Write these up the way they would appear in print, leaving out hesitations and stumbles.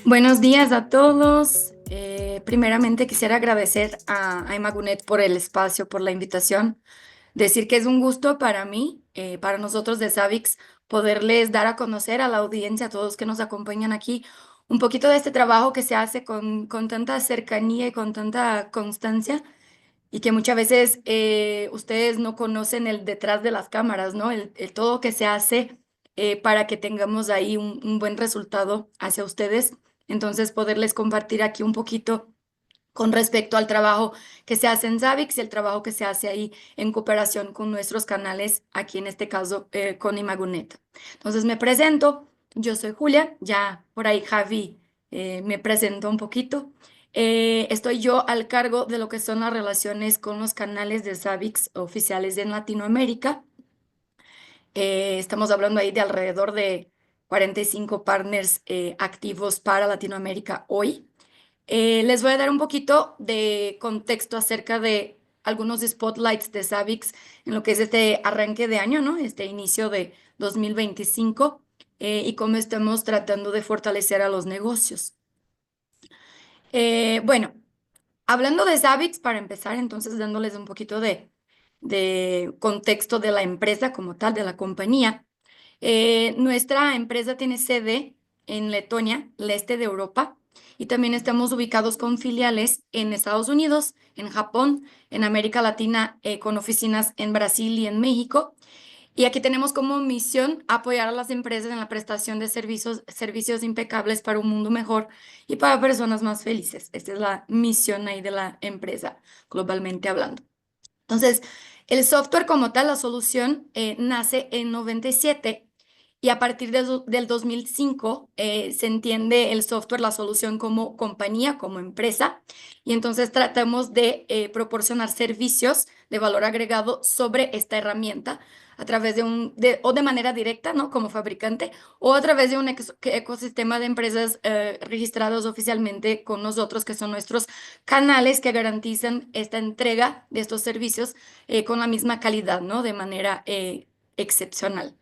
Buenos días a todos. Primeramente quisiera agradecer a Imagunet por el espacio, por la invitación. Decir que es un gusto para mí, para nosotros de Savix, poderles dar a conocer a la audiencia, a todos que nos acompañan aquí, un poquito de este trabajo que se hace con tanta cercanía y con tanta constancia y que muchas veces ustedes no conocen el detrás de las cámaras, ¿no? El todo que se hace para que tengamos ahí un buen resultado hacia ustedes. Entonces, poderles compartir aquí un poquito con respecto al trabajo que se hace en Zavix y el trabajo que se hace ahí en cooperación con nuestros canales, aquí en este caso con Imagunet. Entonces, me presento, yo soy Julia, ya por ahí Javi me presentó un poquito. Estoy yo al cargo de lo que son las relaciones con los canales de Zavix oficiales en Latinoamérica. Estamos hablando ahí de alrededor de 45 partners activos para Latinoamérica hoy. Les voy a dar un poquito de contexto acerca de algunos spotlights de Savix en lo que es este arranque de año, ¿no? Este inicio de 2025 y cómo estamos tratando de fortalecer a los negocios. Bueno, hablando de Savix, para empezar, entonces dándoles un poquito de contexto de la empresa como tal, de la compañía. Nuestra empresa tiene sede en Letonia, el este de Europa, y también estamos ubicados con filiales en Estados Unidos, en Japón, en América Latina, con oficinas en Brasil y en México. Y aquí tenemos como misión apoyar a las empresas en la prestación de servicios impecables para un mundo mejor y para personas más felices. Esta es la misión ahí de la empresa, globalmente hablando. Entonces, el software como tal, la solución, nace en 97 y a partir del 2005 se entiende el software, la solución como compañía, como empresa, y entonces tratamos de proporcionar servicios de valor agregado sobre esta herramienta a través o de manera directa, ¿no? Como fabricante, o a través de un ecosistema de empresas registrados oficialmente con nosotros, que son nuestros canales que garantizan esta entrega de estos servicios con la misma calidad, ¿no? De manera excepcional.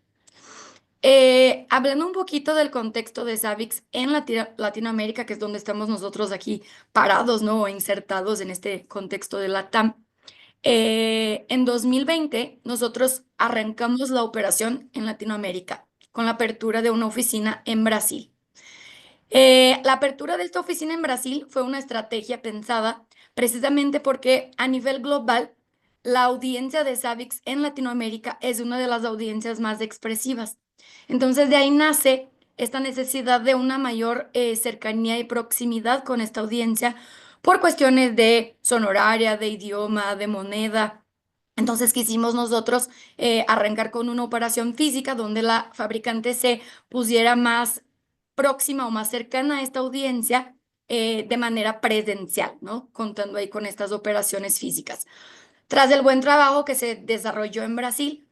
Hablando un poquito del contexto de Savix en Latinoamérica, que es donde estamos nosotros aquí parados, ¿no? O insertados en este contexto de la TAM. En 2020 nosotros arrancamos la operación en Latinoamérica con la apertura de una oficina en Brasil. La apertura de esta oficina en Brasil fue una estrategia pensada precisamente porque a nivel global la audiencia de Savix en Latinoamérica es una de las audiencias más expresivas. Entonces de ahí nace esta necesidad de una mayor cercanía y proximidad con esta audiencia por cuestiones de zona horaria, de idioma, de moneda. Entonces quisimos nosotros arrancar con una operación física donde la fabricante se pusiera más próxima o más cercana a esta audiencia de manera presencial, ¿no? Contando ahí con estas operaciones físicas. Tras el buen trabajo que se desarrolló en Brasil,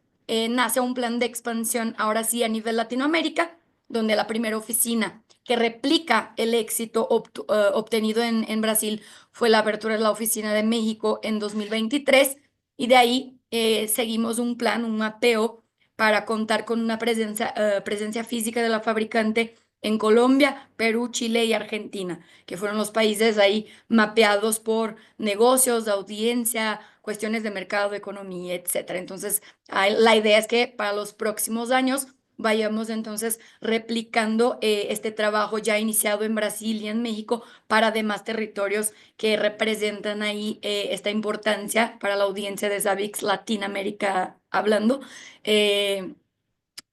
nace un plan de expansión ahora sí a nivel Latinoamérica, donde la primera oficina que replica el éxito obtenido en Brasil fue la apertura de la oficina de México en 2023 y de ahí seguimos un plan, un mapeo para contar con una presencia física de la fabricante en Colombia, Perú, Chile y Argentina, que fueron los países ahí mapeados por negocios, audiencia, cuestiones de mercado, economía, etcétera. Entonces, la idea es que para los próximos años vayamos entonces replicando este trabajo ya iniciado en Brasil y en México para demás territorios que representan ahí esta importancia para la audiencia de Savix Latinoamérica hablando eh,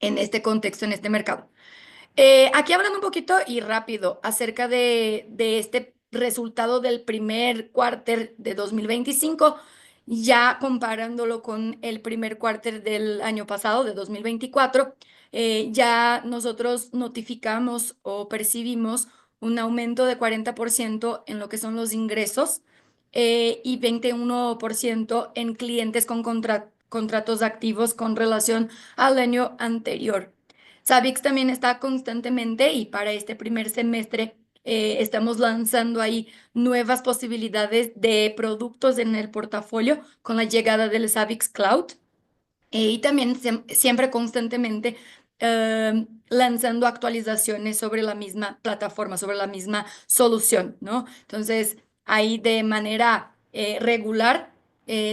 en este contexto, en este mercado. Aquí hablando un poquito y rápido acerca de este resultado del primer cuarter de 2025, ya comparándolo con el primer cuarter del año pasado, de 2024, ya nosotros notificamos o percibimos un aumento de 40% en lo que son los ingresos y 21% en clientes con contratos activos con relación al año anterior. Savix también está constantemente y para este primer semestre estamos lanzando ahí nuevas posibilidades de productos en el portafolio con la llegada del Savix Cloud y también siempre constantemente lanzando actualizaciones sobre la misma plataforma, sobre la misma solución, ¿no? Entonces, ahí de manera regular,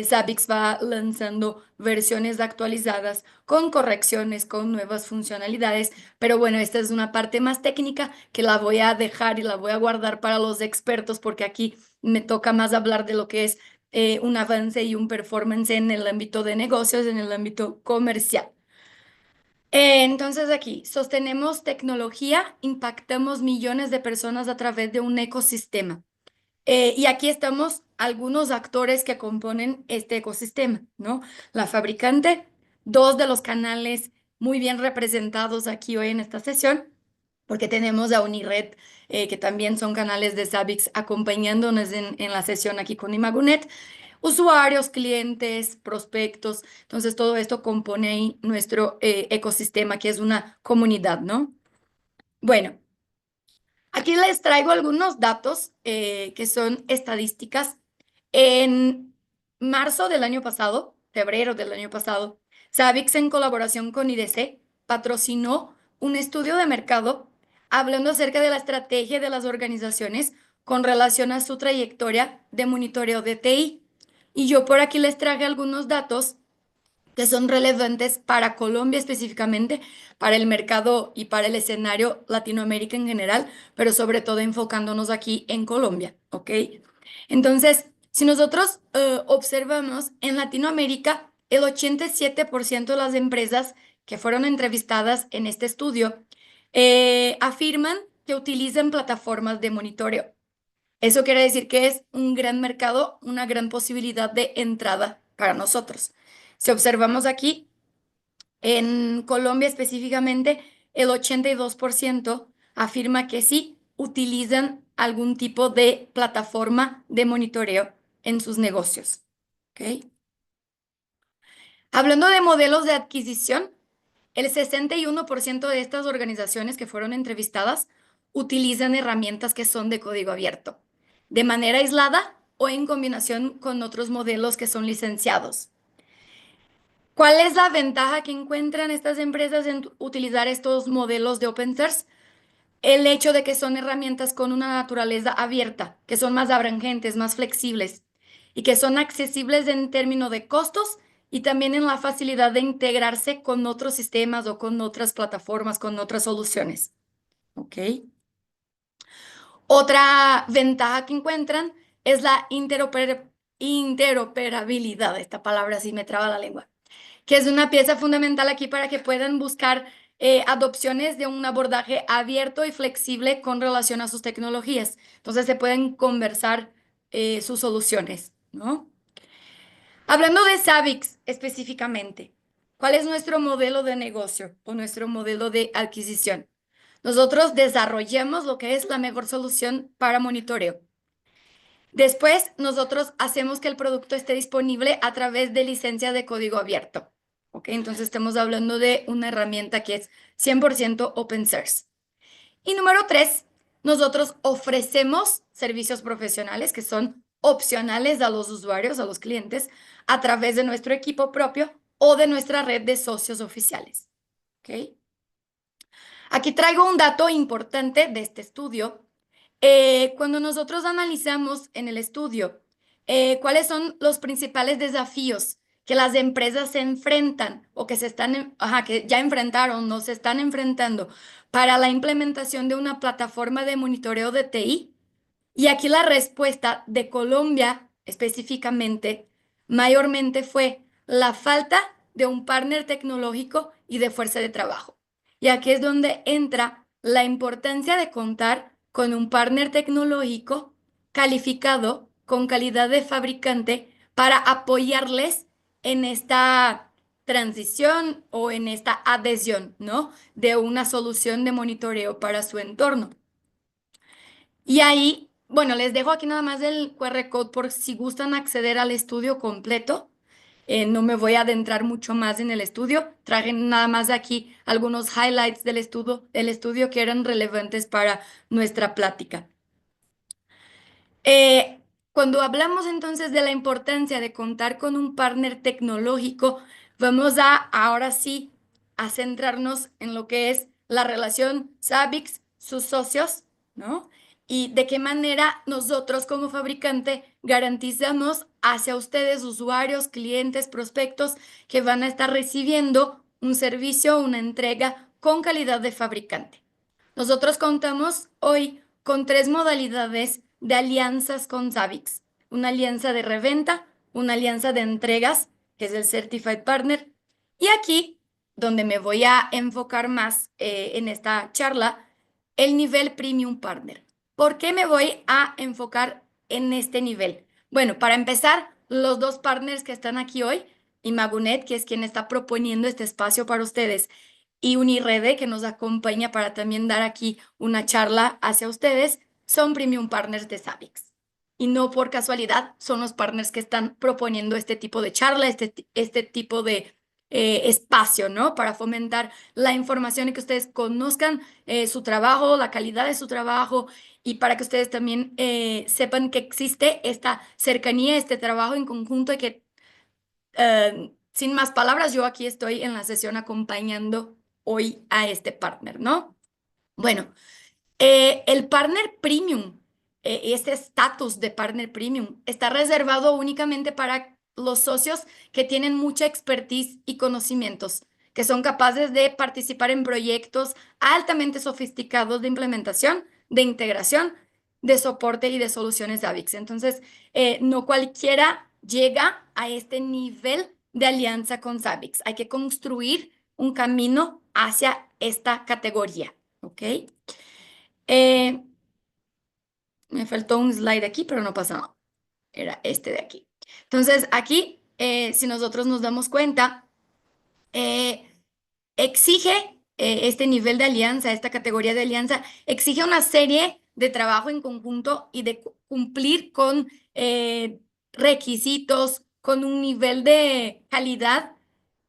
Zabbix va lanzando versiones actualizadas con correcciones, con nuevas funcionalidades, pero bueno, esta es una parte más técnica que la voy a dejar y la voy a guardar para los expertos porque aquí me toca más hablar de lo que es un avance y un performance en el ámbito de negocios, en el ámbito comercial. Entonces aquí, sostenemos tecnología, impactamos millones de personas a través de un ecosistema. Y aquí estamos algunos actores que componen este ecosistema, ¿no? La fabricante, dos de los canales muy bien representados aquí hoy en esta sesión, porque tenemos a Unired, que también son canales de Zabbix acompañándonos en la sesión aquí con Imagunet, usuarios, clientes, prospectos. Entonces, todo esto compone ahí nuestro ecosistema, que es una comunidad, ¿no? Bueno, aquí les traigo algunos datos que son estadísticas. En marzo del año pasado, febrero del año pasado, Savix en colaboración con IDC patrocinó un estudio de mercado hablando acerca de la estrategia de las organizaciones con relación a su trayectoria de monitoreo de TI. Y yo por aquí les traje algunos datos que son relevantes para Colombia específicamente, para el mercado y para el escenario Latinoamérica en general, pero sobre todo enfocándonos aquí en Colombia, ¿ok? Entonces, si nosotros observamos en Latinoamérica, el 87% de las empresas que fueron entrevistadas en este estudio afirman que utilizan plataformas de monitoreo. Eso quiere decir que es un gran mercado, una gran posibilidad de entrada para nosotros. Si observamos aquí, en Colombia específicamente, el 82% afirma que sí utilizan algún tipo de plataforma de monitoreo en sus negocios. ¿Ok? Hablando de modelos de adquisición, el 61% de estas organizaciones que fueron entrevistadas utilizan herramientas que son de código abierto, de manera aislada o en combinación con otros modelos que son licenciados. ¿Cuál es la ventaja que encuentran estas empresas en utilizar estos modelos de open source? El hecho de que son herramientas con una naturaleza abierta, que son más abrangentes, más flexibles y que son accesibles en términos de costos y también en la facilidad de integrarse con otros sistemas o con otras plataformas, con otras soluciones. ¿Ok? Otra ventaja que encuentran es la interoperabilidad. Esta palabra sí me traba la lengua, que es una pieza fundamental aquí para que puedan buscar adopciones de un abordaje abierto y flexible con relación a sus tecnologías. Entonces se pueden conversar sus soluciones, ¿no? Hablando de Savix específicamente, ¿cuál es nuestro modelo de negocio o nuestro modelo de adquisición? Nosotros desarrollamos lo que es la mejor solución para monitoreo. Después, nosotros hacemos que el producto esté disponible a través de licencia de código abierto. ¿Ok? Entonces, estamos hablando de una herramienta que es 100% open source. Y número tres, nosotros ofrecemos servicios profesionales que son opcionales a los usuarios, a los clientes, a través de nuestro equipo propio o de nuestra red de socios oficiales. ¿Ok? Aquí traigo un dato importante de este estudio. Cuando nosotros analizamos en el estudio cuáles son los principales desafíos que las empresas se enfrentan o que que ya enfrentaron o se están enfrentando para la implementación de una plataforma de monitoreo de TI, y aquí la respuesta de Colombia específicamente, mayormente fue la falta de un partner tecnológico y de fuerza de trabajo. Y aquí es donde entra la importancia de contar con un partner tecnológico calificado con calidad de fabricante para apoyarles en esta transición o en esta adhesión, ¿no? De una solución de monitoreo para su entorno. Y ahí, bueno, les dejo aquí nada más el QR code por si gustan acceder al estudio completo. No me voy a adentrar mucho más en el estudio. Traje nada más aquí algunos highlights del estudio que eran relevantes para nuestra plática. Cuando hablamos entonces de la importancia de contar con un partner tecnológico, vamos a ahora sí a centrarnos en lo que es la relación Savix, sus socios, ¿no? Y de qué manera nosotros como fabricante garantizamos hacia ustedes, usuarios, clientes, prospectos, que van a estar recibiendo un servicio, una entrega con calidad de fabricante. Nosotros contamos hoy con 3 modalidades de alianzas con Savix. Una alianza de reventa, una alianza de entregas, que es el Certified Partner, y aquí, donde me voy a enfocar más en esta charla, el nivel Premium Partner. ¿Por qué me voy a enfocar en este nivel? Bueno, para empezar, los 2 partners que están aquí hoy, Imagunet, que es quien está proponiendo este espacio para ustedes, y Unirede, que nos acompaña para también dar aquí una charla hacia ustedes, son Premium Partners de Savix. Y no por casualidad son los partners que están proponiendo este tipo de charla, este tipo de espacio, ¿no? Para fomentar la información y que ustedes conozcan su trabajo, la calidad de su trabajo, y para que ustedes también sepan que existe esta cercanía, este trabajo en conjunto, y que sin más palabras, yo aquí estoy en la sesión acompañando hoy a este partner, ¿no? Bueno, el partner premium, este estatus de partner premium, está reservado únicamente para los socios que tienen mucha expertise y conocimientos, que son capaces de participar en proyectos altamente sofisticados de implementación, de integración, de soporte y de soluciones AVIX. Entonces, no cualquiera llega a este nivel de alianza con Savix. Hay que construir un camino hacia esta categoría, ¿ok? Me faltó un slide aquí, pero no pasa nada. Era este de aquí. Entonces, aquí, si nosotros nos damos cuenta, eh, exige este nivel de alianza, esta categoría de alianza, exige una serie de trabajo en conjunto y de cumplir con requisitos, con un nivel de calidad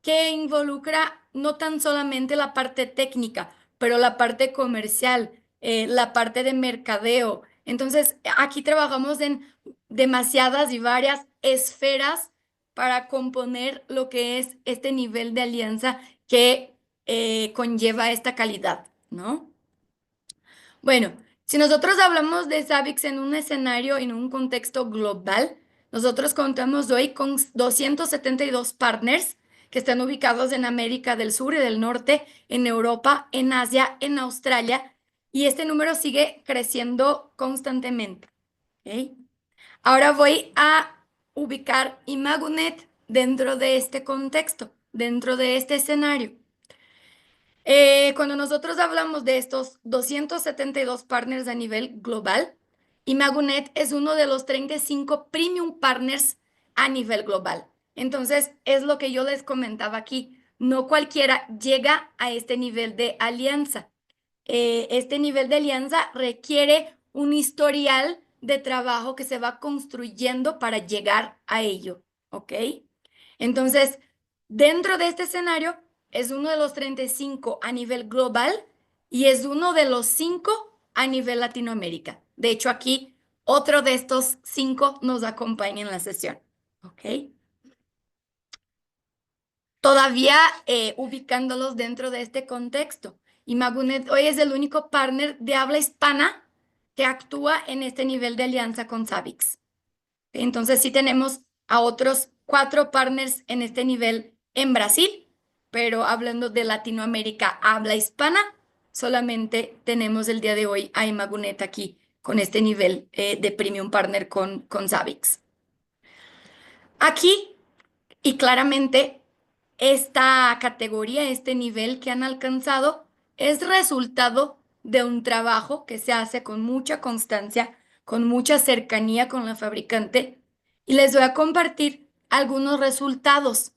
que involucra no tan solamente la parte técnica, pero la parte comercial, la parte de mercadeo. Entonces, aquí trabajamos en demasiadas y varias esferas para componer lo que es este nivel de alianza que conlleva esta calidad, ¿no? Bueno, si nosotros hablamos de Savix en un escenario, en un contexto global, nosotros contamos hoy con 272 partners que están ubicados en América del Sur y del Norte, en Europa, en Asia, en Australia, y este número sigue creciendo constantemente. ¿Ok? Ahora voy a ubicar Imagunet dentro de este contexto, dentro de este escenario. Cuando nosotros hablamos de estos 272 partners a nivel global, Imagunet es uno de los 35 premium partners a nivel global. Entonces, es lo que yo les comentaba aquí. No cualquiera llega a este nivel de alianza. Este nivel de alianza requiere un historial de trabajo que se va construyendo para llegar a ello, ¿ok? Entonces, dentro de este escenario, es uno de los 35 a nivel global y es uno de los 5 a nivel Latinoamérica. De hecho, aquí otro de estos 5 nos acompaña en la sesión, ¿ok? Todavía ubicándolos dentro de este contexto. Imagunet hoy es el único partner de habla hispana que actúa en este nivel de alianza con Savix. Entonces sí tenemos a otros 4 partners en este nivel en Brasil, pero hablando de Latinoamérica habla hispana, solamente tenemos el día de hoy a Imagunet aquí con este nivel de Premium Partner con Savix. Aquí y claramente, esta categoría, este nivel que han alcanzado, es resultado de un trabajo que se hace con mucha constancia, con mucha cercanía con la fabricante. Y les voy a compartir algunos resultados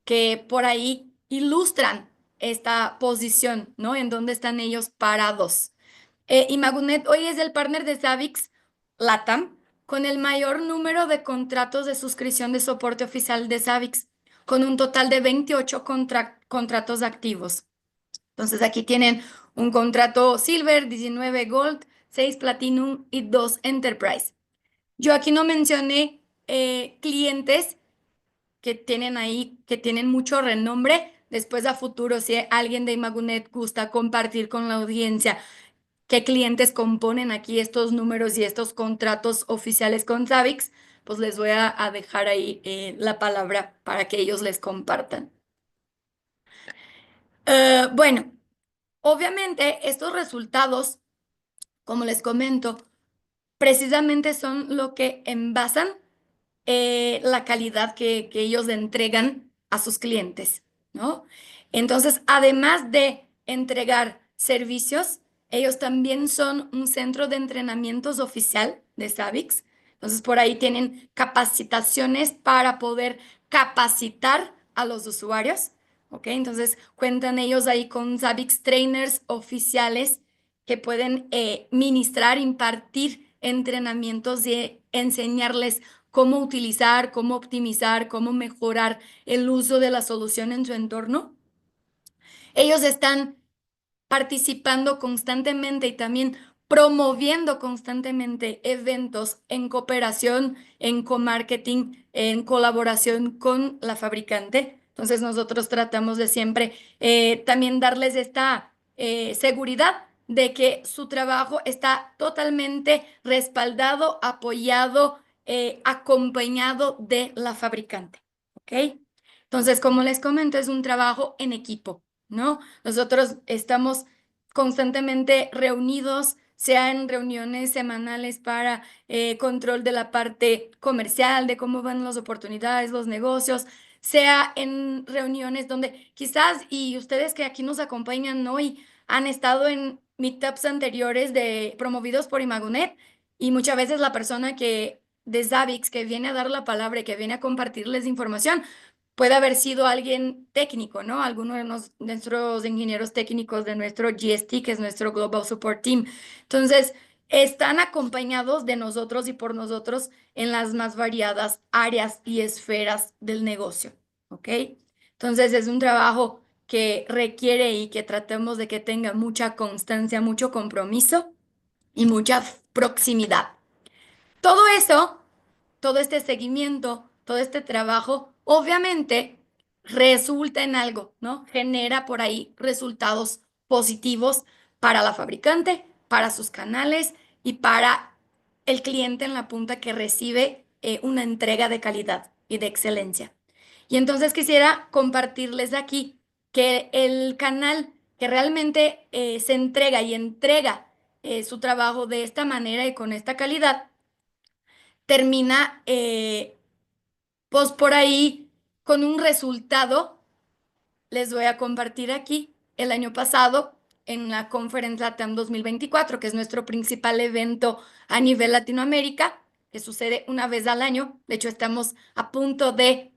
que por ahí ilustran esta posición, ¿no? En dónde están ellos parados. Imagunet hoy es el partner de Savix LATAM con el mayor número de contratos de suscripción de soporte oficial de Savix, con un total de 28 contratos activos. Entonces aquí tienen un contrato Silver, 19 Gold, 6 Platinum y 2 Enterprise. Yo aquí no mencioné clientes que tienen ahí, que tienen mucho renombre después a futuro, si alguien de Imagunet gusta compartir con la audiencia qué clientes componen aquí estos números y estos contratos oficiales con Savix, pues les voy a dejar ahí la palabra para que ellos les compartan. Bueno, obviamente estos resultados, como les comento, precisamente son lo que envasan la calidad que ellos le entregan a sus clientes, ¿no? Entonces, además de entregar servicios, ellos también son un centro de entrenamientos oficial de Savix. Entonces, por ahí tienen capacitaciones para poder capacitar a los usuarios, ¿ok? Entonces, cuentan ellos ahí con Savix trainers oficiales que pueden ministrar, impartir entrenamientos y enseñarles cómo utilizar, cómo optimizar, cómo mejorar el uso de la solución en su entorno. Ellos están participando constantemente y también promoviendo constantemente eventos en cooperación, en co-marketing, en colaboración con la fabricante. Entonces nosotros tratamos de siempre también darles esta seguridad de que su trabajo está totalmente respaldado, apoyado, acompañado de la fabricante. ¿Ok? Entonces, como les comento, es un trabajo en equipo, ¿no? Nosotros estamos constantemente reunidos, sea en reuniones semanales para control de la parte comercial, de cómo van las oportunidades, los negocios, sea en reuniones donde quizás, y ustedes que aquí nos acompañan hoy, han estado en meetups anteriores promovidos por Imagunet, y muchas veces la persona de Zavix que viene a dar la palabra y que viene a compartirles información, puede haber sido alguien técnico, ¿no? Alguno de nuestros ingenieros técnicos de nuestro GST, que es nuestro Global Support Team. Entonces, están acompañados de nosotros y por nosotros en las más variadas áreas y esferas del negocio, ¿ok? Entonces, es un trabajo que requiere y que tratemos de que tenga mucha constancia, mucho compromiso y mucha proximidad. Todo eso, todo este seguimiento, todo este trabajo, obviamente resulta en algo, ¿no? Genera por ahí resultados positivos para la fabricante, para sus canales y para el cliente en la punta que recibe una entrega de calidad y de excelencia. Y entonces quisiera compartirles aquí que el canal que realmente se entrega y entrega su trabajo de esta manera y con esta calidad termina, pues por ahí, con un resultado. Les voy a compartir aquí el año pasado en la Conference LATAM 2024, que es nuestro principal evento a nivel Latinoamérica, que sucede una vez al año. De hecho, estamos a punto de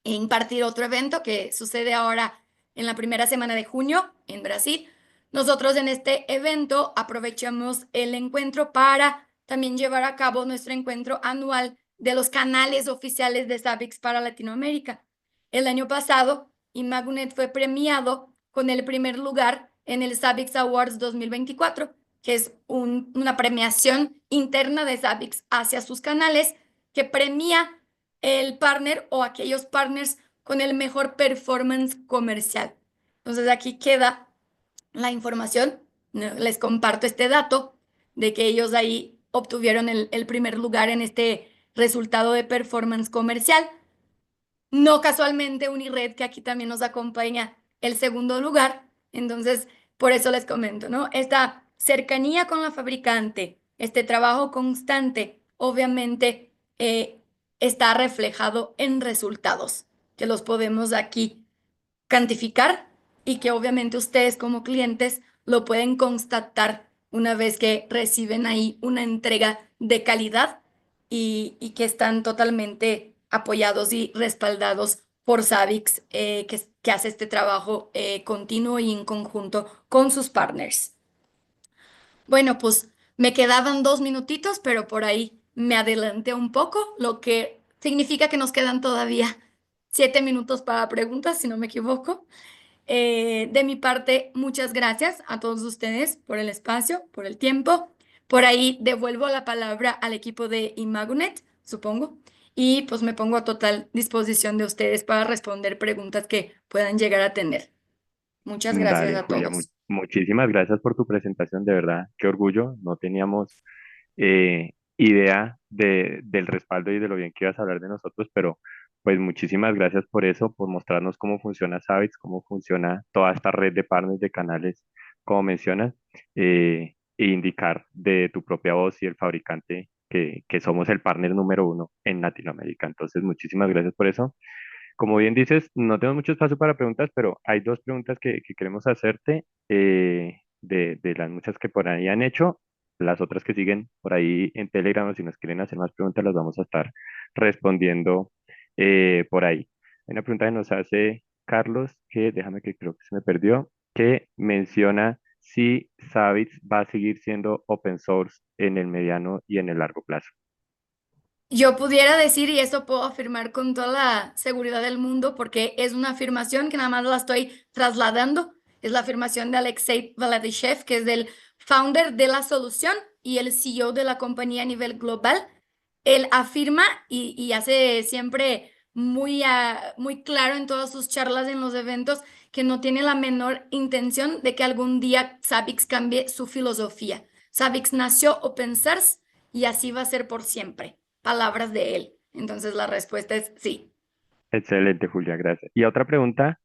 impartir otro evento que sucede ahora en la primera semana de junio en Brasil. Nosotros en este evento aprovechamos el encuentro para también llevar a cabo nuestro encuentro anual de los canales oficiales de Savix para Latinoamérica. El año pasado, Imagunet fue premiado con el primer lugar en el Savix Awards 2024, que es una premiación interna de Savix hacia sus canales que premia el partner o aquellos partners con el mejor performance comercial. Entonces aquí queda la información, les comparto este dato de que ellos ahí obtuvieron el primer lugar en este resultado de performance comercial. No casualmente Unired, que aquí también nos acompaña, el segundo lugar. Entonces, por eso les comento, ¿no? Esta cercanía con la fabricante, este trabajo constante, obviamente está reflejado en resultados, que los podemos aquí cuantificar y que obviamente ustedes como clientes lo pueden constatar una vez que reciben ahí una entrega de calidad y que están totalmente apoyados y respaldados por Savix, que hace este trabajo continuo y en conjunto con sus partners. Bueno, pues me quedaban 2 minutitos, pero por ahí me adelanté un poco, lo que significa que nos quedan todavía 7 minutos para preguntas, si no me equivoco. De mi parte, muchas gracias a todos ustedes por el espacio, por el tiempo. Por ahí devuelvo la palabra al equipo de Imagunet, supongo. y pues me pongo a total disposición de ustedes para responder preguntas que puedan llegar a tener. Muchas gracias Dale, a Julia, todos. muchísimas gracias por tu presentación, de verdad, qué orgullo. No teníamos idea del respaldo y de lo bien que ibas a hablar de nosotros, pero pues muchísimas gracias por eso, por mostrarnos cómo funciona Savix, cómo funciona toda esta red de partners de canales, como mencionas, e indicar de tu propia voz y el fabricante que somos el partner número uno en Latinoamérica. Entonces, muchísimas gracias por eso. Como bien dices, no tenemos mucho espacio para preguntas, pero hay dos preguntas que queremos hacerte de las muchas que por ahí han hecho. Las otras que siguen por ahí en Telegram, o si nos quieren hacer más preguntas, las vamos a estar respondiendo por ahí. Hay una pregunta que nos hace Carlos, que déjame que creo que se me perdió, que menciona si Savix va a seguir siendo open source en el mediano y en el largo plazo. Yo pudiera decir, y esto puedo afirmar con toda la seguridad del mundo, porque es una afirmación que nada más la estoy trasladando, es la afirmación de Alexei Valadishev, que es el founder de la solución y el CEO de la compañía a nivel global. Él afirma y hace siempre muy, muy claro en todas sus charlas en los eventos que no tiene la menor intención de que algún día Zabbix cambie su filosofía. Zabbix nació open source y así va a ser por siempre. Palabras de él. Entonces la respuesta es sí. Excelente, Julia, gracias. Y otra pregunta,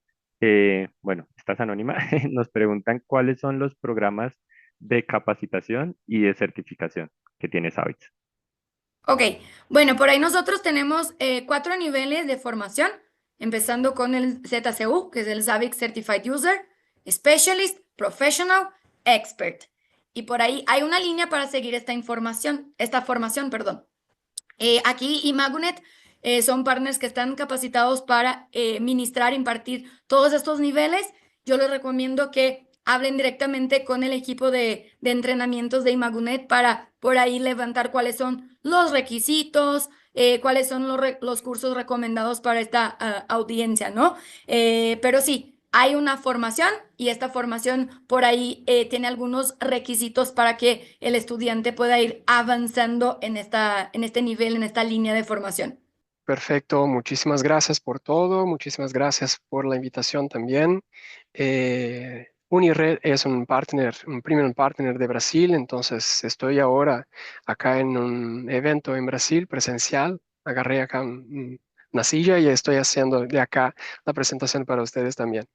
bueno, estás anónima, nos preguntan cuáles son los programas de capacitación y de certificación que tiene Savix. Ok, bueno, por ahí nosotros tenemos 4 niveles de formación, empezando con el ZCU, que es el Zabbix Certified User, Specialist, Professional, Expert. Y por ahí hay una línea para seguir esta formación, perdón. Aquí Imagunet son partners que están capacitados para ministrar, impartir todos estos niveles. Yo les recomiendo que hablen directamente con el equipo de entrenamientos de Imagunet para por ahí levantar cuáles son los requisitos, cuáles son los cursos recomendados para esta audiencia, ¿no? Pero sí. Hay una formación y esta formación por ahí tiene algunos requisitos para que el estudiante pueda ir avanzando en este nivel, en esta línea de formación. Perfecto, muchísimas gracias por todo, muchísimas gracias por la invitación también. Unired es un partner, un premium partner de Brasil, entonces estoy ahora acá en un evento en Brasil presencial. Agarré acá una silla y estoy haciendo de acá la presentación para ustedes también.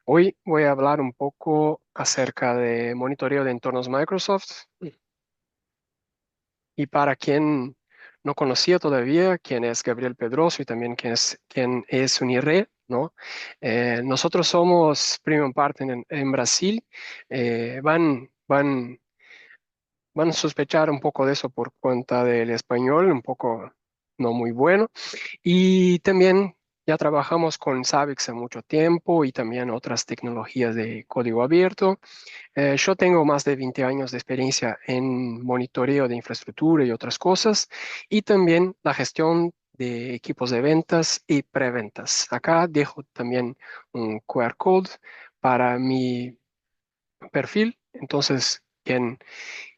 Hoy voy a hablar un poco acerca de monitoreo de entornos Microsoft. Y para quien no conocía todavía, quién es Gabriel Pedroso y también quién es Unirred, ¿no? Nosotros somos Premium Partner en Brasil. Van a sospechar un poco de eso por cuenta del español, un poco no muy bueno. Y también ya trabajamos con Zabbix hace mucho tiempo y también otras tecnologías de código abierto. Yo tengo más de 20 años de experiencia en monitoreo de infraestructura y otras cosas, y también la gestión de equipos de ventas y preventas. Acá dejo también un QR code para mi perfil, entonces quien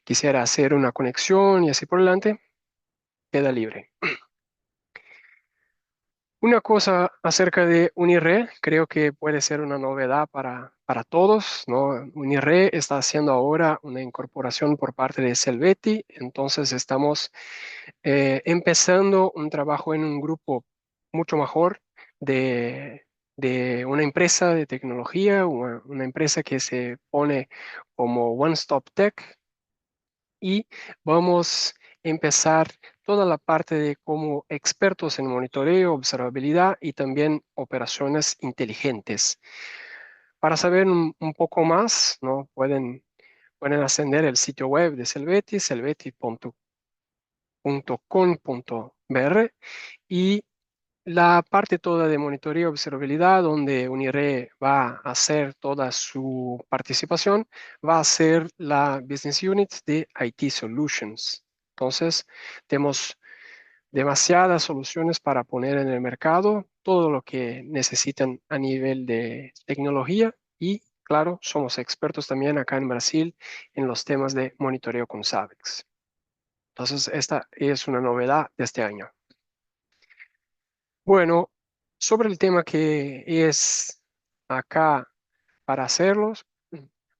quisiera hacer una conexión y así por delante, queda libre. Una cosa acerca de Unirre, creo que puede ser una novedad para todos, ¿no? Unirre está haciendo ahora una incorporación por parte de Selveti, entonces estamos empezando un trabajo en un grupo mucho mejor de, de una empresa de tecnología, una empresa que se pone como One Stop Tech, y vamos a empezar toda la parte de como expertos en monitoreo, observabilidad y también operaciones inteligentes. Para saber un poco más, ¿no? Pueden ascender el sitio web de Selveti, selveti.com.br, y la parte toda de monitoreo y observabilidad, donde Unire va a hacer toda su participación, va a ser la Business Unit de IT Solutions. Entonces, tenemos demasiadas soluciones para poner en el mercado, todo lo que necesitan a nivel de tecnología, y, claro, somos expertos también acá en Brasil en los temas de monitoreo con Zabbix. Entonces, esta es una novedad de este año. Bueno, sobre el tema que es acá para hacerlos,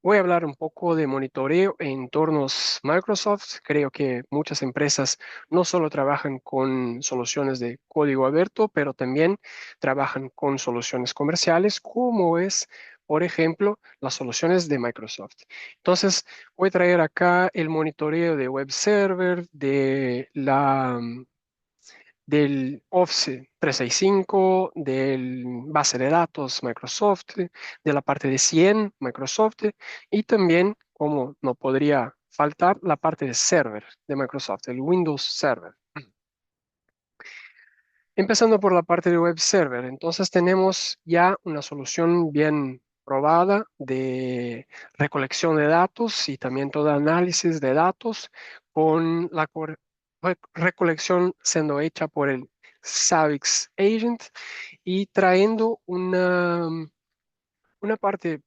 voy a hablar un poco de monitoreo en entornos Microsoft. Creo que muchas empresas no solo trabajan con soluciones de código abierto, pero también trabajan con soluciones comerciales, como es, por ejemplo, las soluciones de Microsoft. Entonces, voy a traer acá el monitoreo de web server, del Office 365, del base de datos Microsoft, de la parte de 100 Microsoft y también, como no podría faltar, la parte de server de Microsoft, el Windows Server. Empezando por la parte de web server, entonces tenemos ya una solución bien probada de recolección de datos y también todo análisis de datos con la recolección siendo hecha por el Savix Agent y trayendo una parte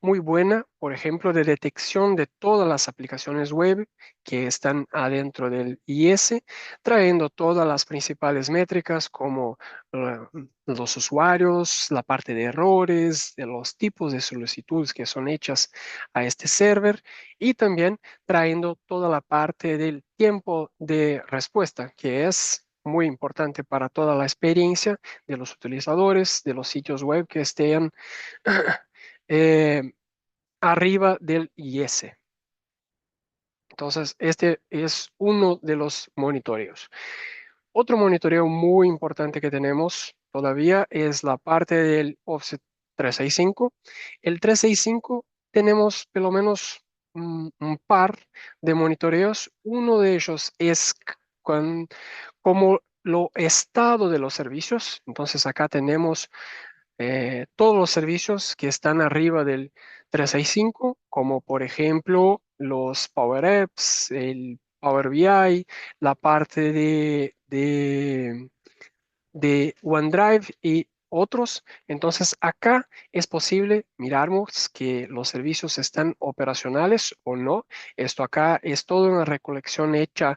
muy buena, por ejemplo, de detección de todas las aplicaciones web que están adentro del IS, trayendo todas las principales métricas como eh, los usuarios, la parte de errores, de los tipos de solicitudes que son hechas a este server y también trayendo toda la parte del tiempo de respuesta, que es muy importante para toda la experiencia de los utilizadores, de los sitios web que estén eh, arriba del IS. Entonces, este es uno de los monitoreos. Otro monitoreo muy importante que tenemos todavía es la parte del Offset 365. El 365 tenemos por lo menos un par de monitoreos. Uno de ellos es como lo estado de los servicios. Entonces acá tenemos todos los servicios que están arriba del 365, como por ejemplo los Power Apps, el Power BI, la parte de OneDrive y otros. Entonces acá es posible mirarmos que los servicios están operacionales o no. Esto acá es toda una recolección hecha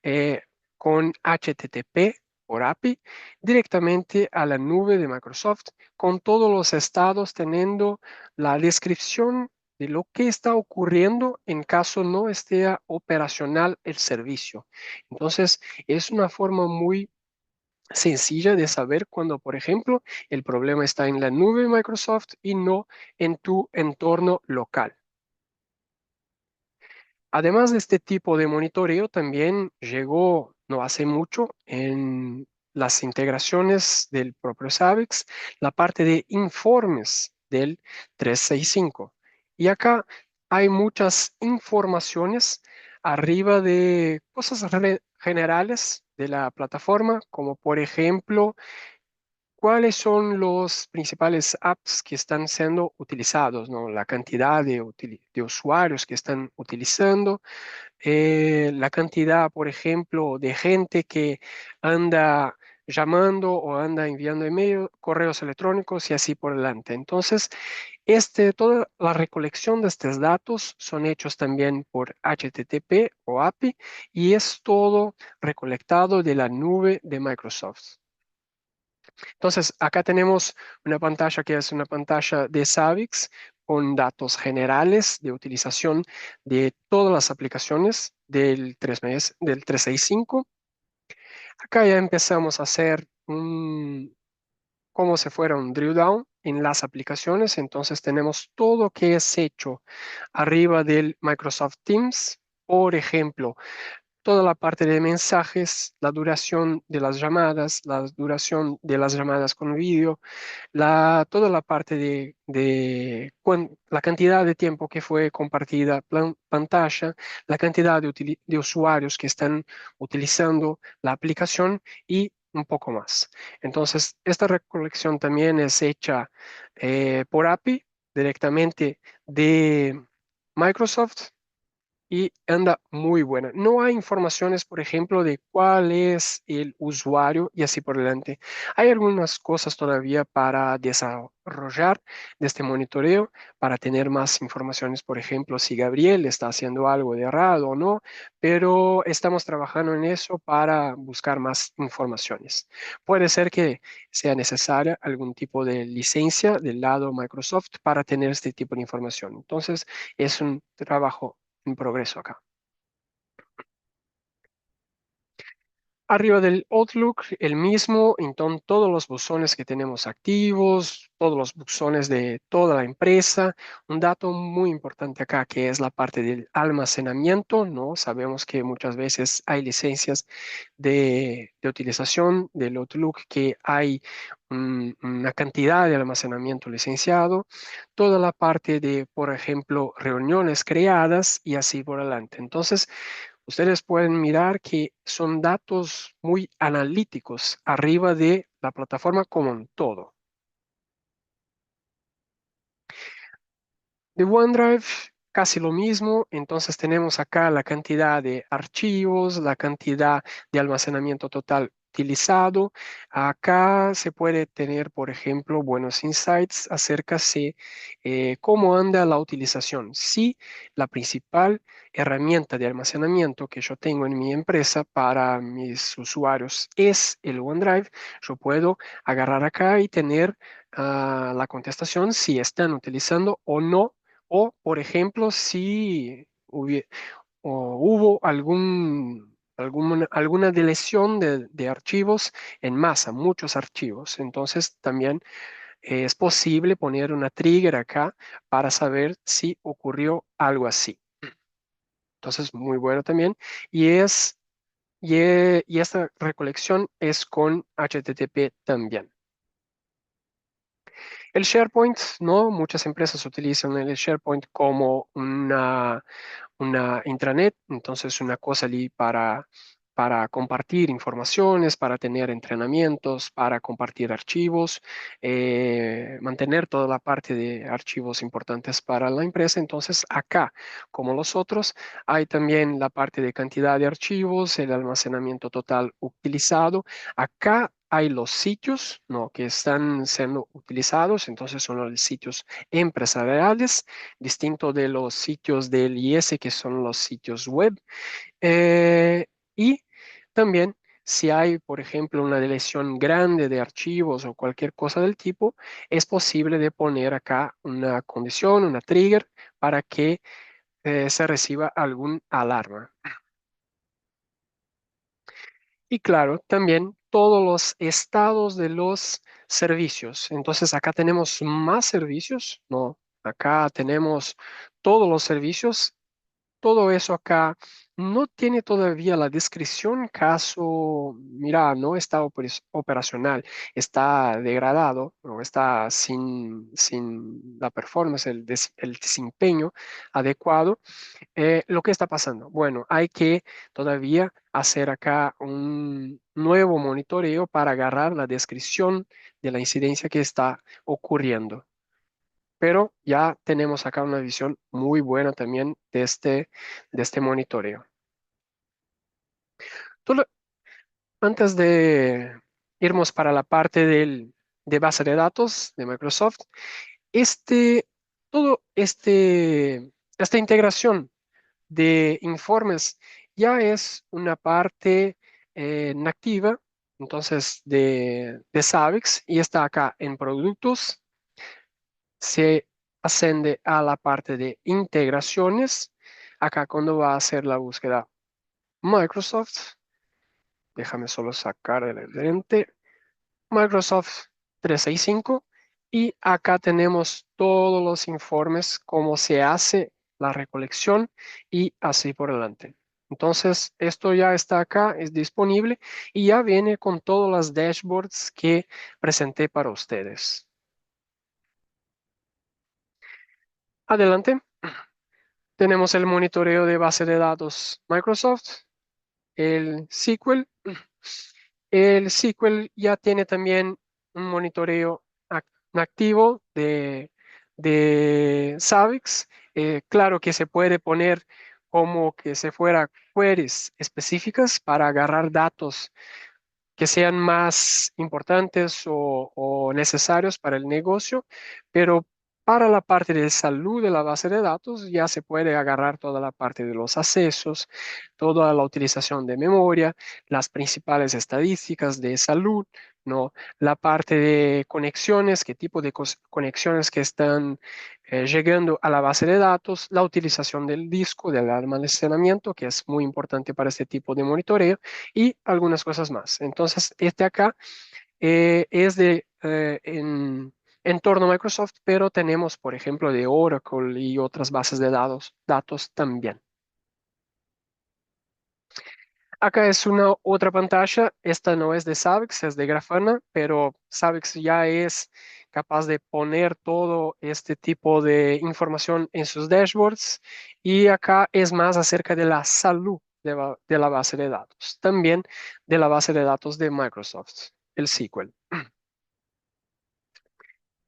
eh, con HTTP por API directamente a la nube de Microsoft, con todos los estados teniendo la descripción de lo que está ocurriendo en caso no esté operacional el servicio. Entonces, es una forma muy sencilla de saber cuando, por ejemplo, el problema está en la nube de Microsoft y no en tu entorno local. Además de este tipo de monitoreo, también llegó no hace mucho en las integraciones del propio Savix la parte de informes del 365. Y acá hay muchas informaciones arriba de cosas generales de la plataforma, como por ejemplo ¿cuáles son los principales apps que están siendo utilizados, ¿no? La cantidad de usuarios que están utilizando, la cantidad, por ejemplo, de gente que anda llamando o anda enviando email, correos electrónicos y así por delante. Entonces, toda la recolección de estos datos son hechos también por HTTP o API y es todo recolectado de la nube de Microsoft. Entonces, acá tenemos una pantalla que es una pantalla de Savix con datos generales de utilización de todas las aplicaciones del 365. Acá ya empezamos a hacer como si fuera un drill down en las aplicaciones. Entonces, tenemos todo que es hecho arriba del Microsoft Teams. Por ejemplo, toda la parte de mensajes, la duración de las llamadas, la duración de las llamadas con vídeo, toda la parte de la cantidad de tiempo que fue compartida pantalla, la cantidad de usuarios que están utilizando la aplicación y un poco más. Entonces, esta recolección también es hecha por API directamente de Microsoft y anda muy buena. No hay informaciones, por ejemplo, de cuál es el usuario y así por delante. Hay algunas cosas todavía para desarrollar de este monitoreo, para tener más informaciones, por ejemplo, si Gabriel está haciendo algo de errado o no, pero estamos trabajando en eso para buscar más informaciones. Puede ser que sea necesaria algún tipo de licencia del lado Microsoft para tener este tipo de información. Entonces, es un trabajo en progreso acá. Arriba del Outlook, el mismo, entonces todos los buzones que tenemos activos, todos los buzones de toda la empresa. Un dato muy importante acá que es la parte del almacenamiento, ¿no? Sabemos que muchas veces hay licencias de utilización del Outlook que hay una cantidad de almacenamiento licenciado, toda la parte de, por ejemplo, reuniones creadas y así por adelante. Entonces, ustedes pueden mirar que son datos muy analíticos arriba de la plataforma como un todo. De OneDrive, casi lo mismo. Entonces tenemos acá la cantidad de archivos, la cantidad de almacenamiento total utilizado. Acá se puede tener, por ejemplo, buenos insights acerca de cómo anda la utilización. Si la principal herramienta de almacenamiento que yo tengo en mi empresa para mis usuarios es el OneDrive, yo puedo agarrar acá y tener la contestación si están utilizando o no, o, por ejemplo, si hubo alguna deleción de archivos en masa, muchos archivos. Entonces, también es posible poner una trigger acá para saber si ocurrió algo así. Entonces, muy bueno también. Y esta recolección es con HTTP también. El SharePoint, ¿no? Muchas empresas utilizan el SharePoint como una intranet, entonces una cosa allí para compartir informaciones, para tener entrenamientos, para compartir archivos, mantener toda la parte de archivos importantes para la empresa. Entonces acá, como los otros, hay también la parte de cantidad de archivos, el almacenamiento total utilizado. Acá hay los sitios, ¿no? que están siendo utilizados, entonces son los sitios empresariales distinto de los sitios del IS, que son los sitios web. Y también, si hay, por ejemplo, una deleción grande de archivos o cualquier cosa del tipo, es posible de poner acá una condición, una trigger, para que se reciba algún alarma. Y claro, también todos los estados de los servicios. Entonces, acá tenemos más servicios, ¿no? Acá tenemos todos los servicios. Todo eso acá no tiene todavía la descripción caso, mira, no está operacional, está degradado o está sin la performance, el desempeño adecuado. Lo que está pasando, bueno, hay que todavía hacer acá un nuevo monitoreo para agarrar la descripción de la incidencia que está ocurriendo. Pero ya tenemos acá una visión muy buena también de este monitoreo. Tú lo- Antes de irnos para la parte de base de datos de Microsoft, este, todo esta integración de informes ya es una parte nativa, entonces, de Savix y está acá en productos. Se ascende a la parte de integraciones. Acá cuando va a hacer la búsqueda Microsoft, déjame solo sacar el lente, Microsoft 365 y acá tenemos todos los informes, cómo se hace la recolección y así por delante. Entonces, esto ya está acá, es disponible y ya viene con todas las dashboards que presenté para ustedes. Adelante. Tenemos el monitoreo de base de datos Microsoft, el SQL. El SQL ya tiene también un monitoreo activo de Savix. Claro que se puede poner como que se fuera queries específicas para agarrar datos que sean más importantes o necesarios para el negocio, pero para la parte de salud de la base de datos ya se puede agarrar toda la parte de los accesos, toda la utilización de memoria, las principales estadísticas de salud, ¿no? La parte de conexiones, qué tipo de conexiones que están llegando a la base de datos, la utilización del disco, del almacenamiento, que es muy importante para este tipo de monitoreo y algunas cosas más. Entonces, este acá es de entorno Microsoft, pero tenemos, por ejemplo, de Oracle y otras bases de datos también. Acá es una otra pantalla. Esta no es de Savix, es de Grafana, pero Savix ya es capaz de poner todo este tipo de información en sus dashboards. Y acá es más acerca de la salud de la base de datos. También de la base de datos de Microsoft, el SQL.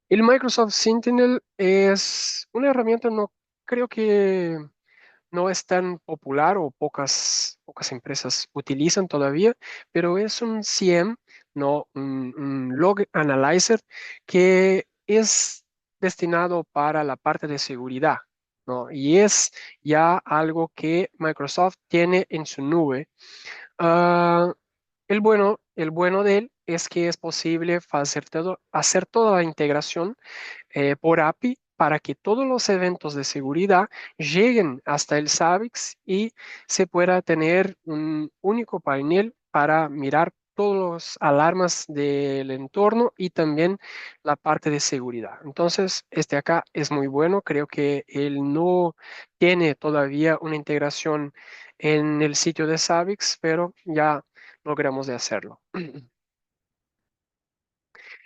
El Microsoft Sentinel es una herramienta, no creo que no es tan popular o pocas empresas utilizan todavía, pero es un CM, no un log analyzer que es destinado para la parte de seguridad, ¿no? Y es ya algo que Microsoft tiene en su nube. Ah, el bueno de él es que es posible hacer toda la integración por API para que todos los eventos de seguridad lleguen hasta el SAVIX y se pueda tener un único panel para mirar todas las alarmas del entorno y también la parte de seguridad. Entonces, este acá es muy bueno. Creo que él no tiene todavía una integración en el sitio de SAVIX, pero ya logramos de hacerlo.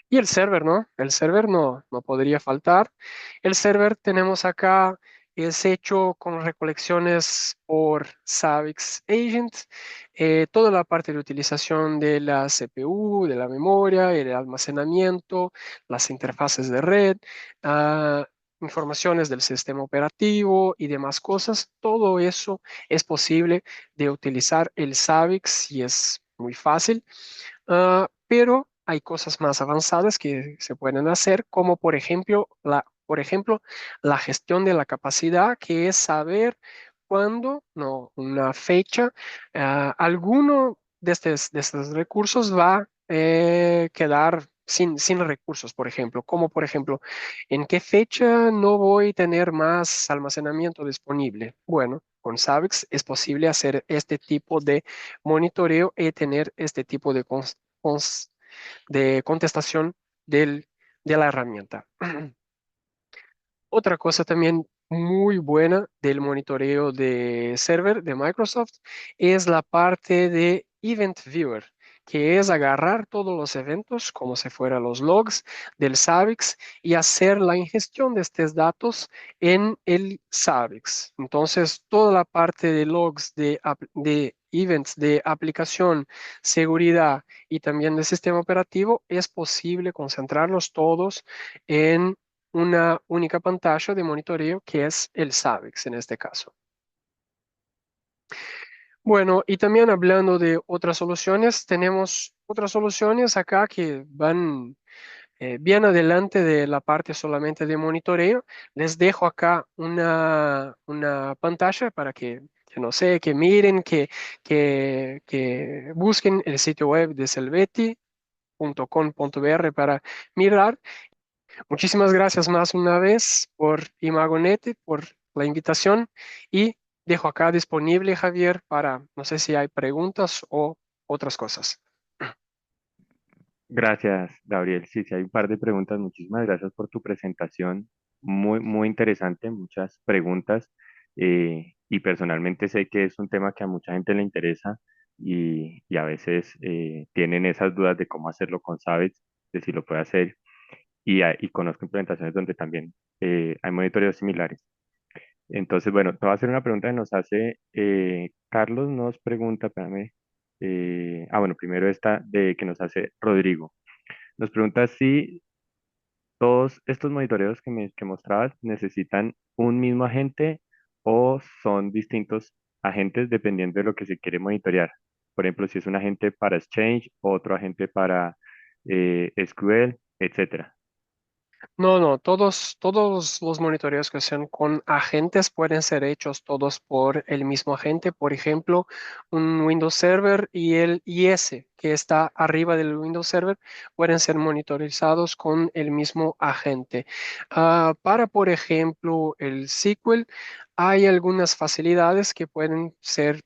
Y el server, ¿no? El server no podría faltar. El server tenemos acá, es hecho con recolecciones por Savix Agent, toda la parte de utilización de la CPU, de la memoria, el almacenamiento, las interfaces de red, informaciones del sistema operativo y demás cosas. Todo eso es posible de utilizar el Savix y es muy fácil. Pero hay cosas más avanzadas que se pueden hacer, como por ejemplo, la gestión de la capacidad, que es saber cuándo, no, una fecha, alguno de estos recursos va a quedar sin recursos, por ejemplo, como por ejemplo, ¿en qué fecha no voy a tener más almacenamiento disponible? Bueno, con Savix es posible hacer este tipo de monitoreo y tener este tipo de de contestación de la herramienta. Otra cosa también muy buena del monitoreo de server de Microsoft es la parte de Event Viewer, que es agarrar todos los eventos como si fueran los logs del Savix y hacer la ingestión de estos datos en el Savix. Entonces, toda la parte de logs de events de aplicación, seguridad y también del sistema operativo es posible concentrarlos todos en una única pantalla de monitoreo que es el SAVIX en este caso. Bueno, y también hablando de otras soluciones, tenemos otras soluciones acá que van bien adelante de la parte solamente de monitoreo. Les dejo acá una pantalla para que no sé, que miren, que busquen el sitio web de selveti.com.br para mirar. Muchísimas gracias más una vez por Imagonete, por la invitación y dejo acá disponible, Javier, para no sé si hay preguntas o otras cosas. Gracias, Gabriel. Sí, sí, hay un par de preguntas. Muchísimas gracias por tu presentación. Muy, muy interesante, muchas preguntas. Y personalmente sé que es un tema que a mucha gente le interesa y a veces tienen esas dudas de cómo hacerlo con Savage, de si lo puede hacer. Y conozco implementaciones donde también hay monitoreos similares. Entonces, bueno, te voy a hacer una pregunta que nos hace Carlos, nos pregunta, espérame. Bueno, primero esta de que nos hace Rodrigo. Nos pregunta si todos estos monitoreos que mostrabas necesitan un mismo agente o son distintos agentes dependiendo de lo que se quiere monitorear. Por ejemplo, si es un agente para Exchange, otro agente para SQL, etcétera. No, no, todos los monitoreos que sean con agentes pueden ser hechos todos por el mismo agente. Por ejemplo, un Windows Server y el IS que está arriba del Windows Server pueden ser monitorizados con el mismo agente. Para, por ejemplo, el SQL, hay algunas facilidades que pueden ser,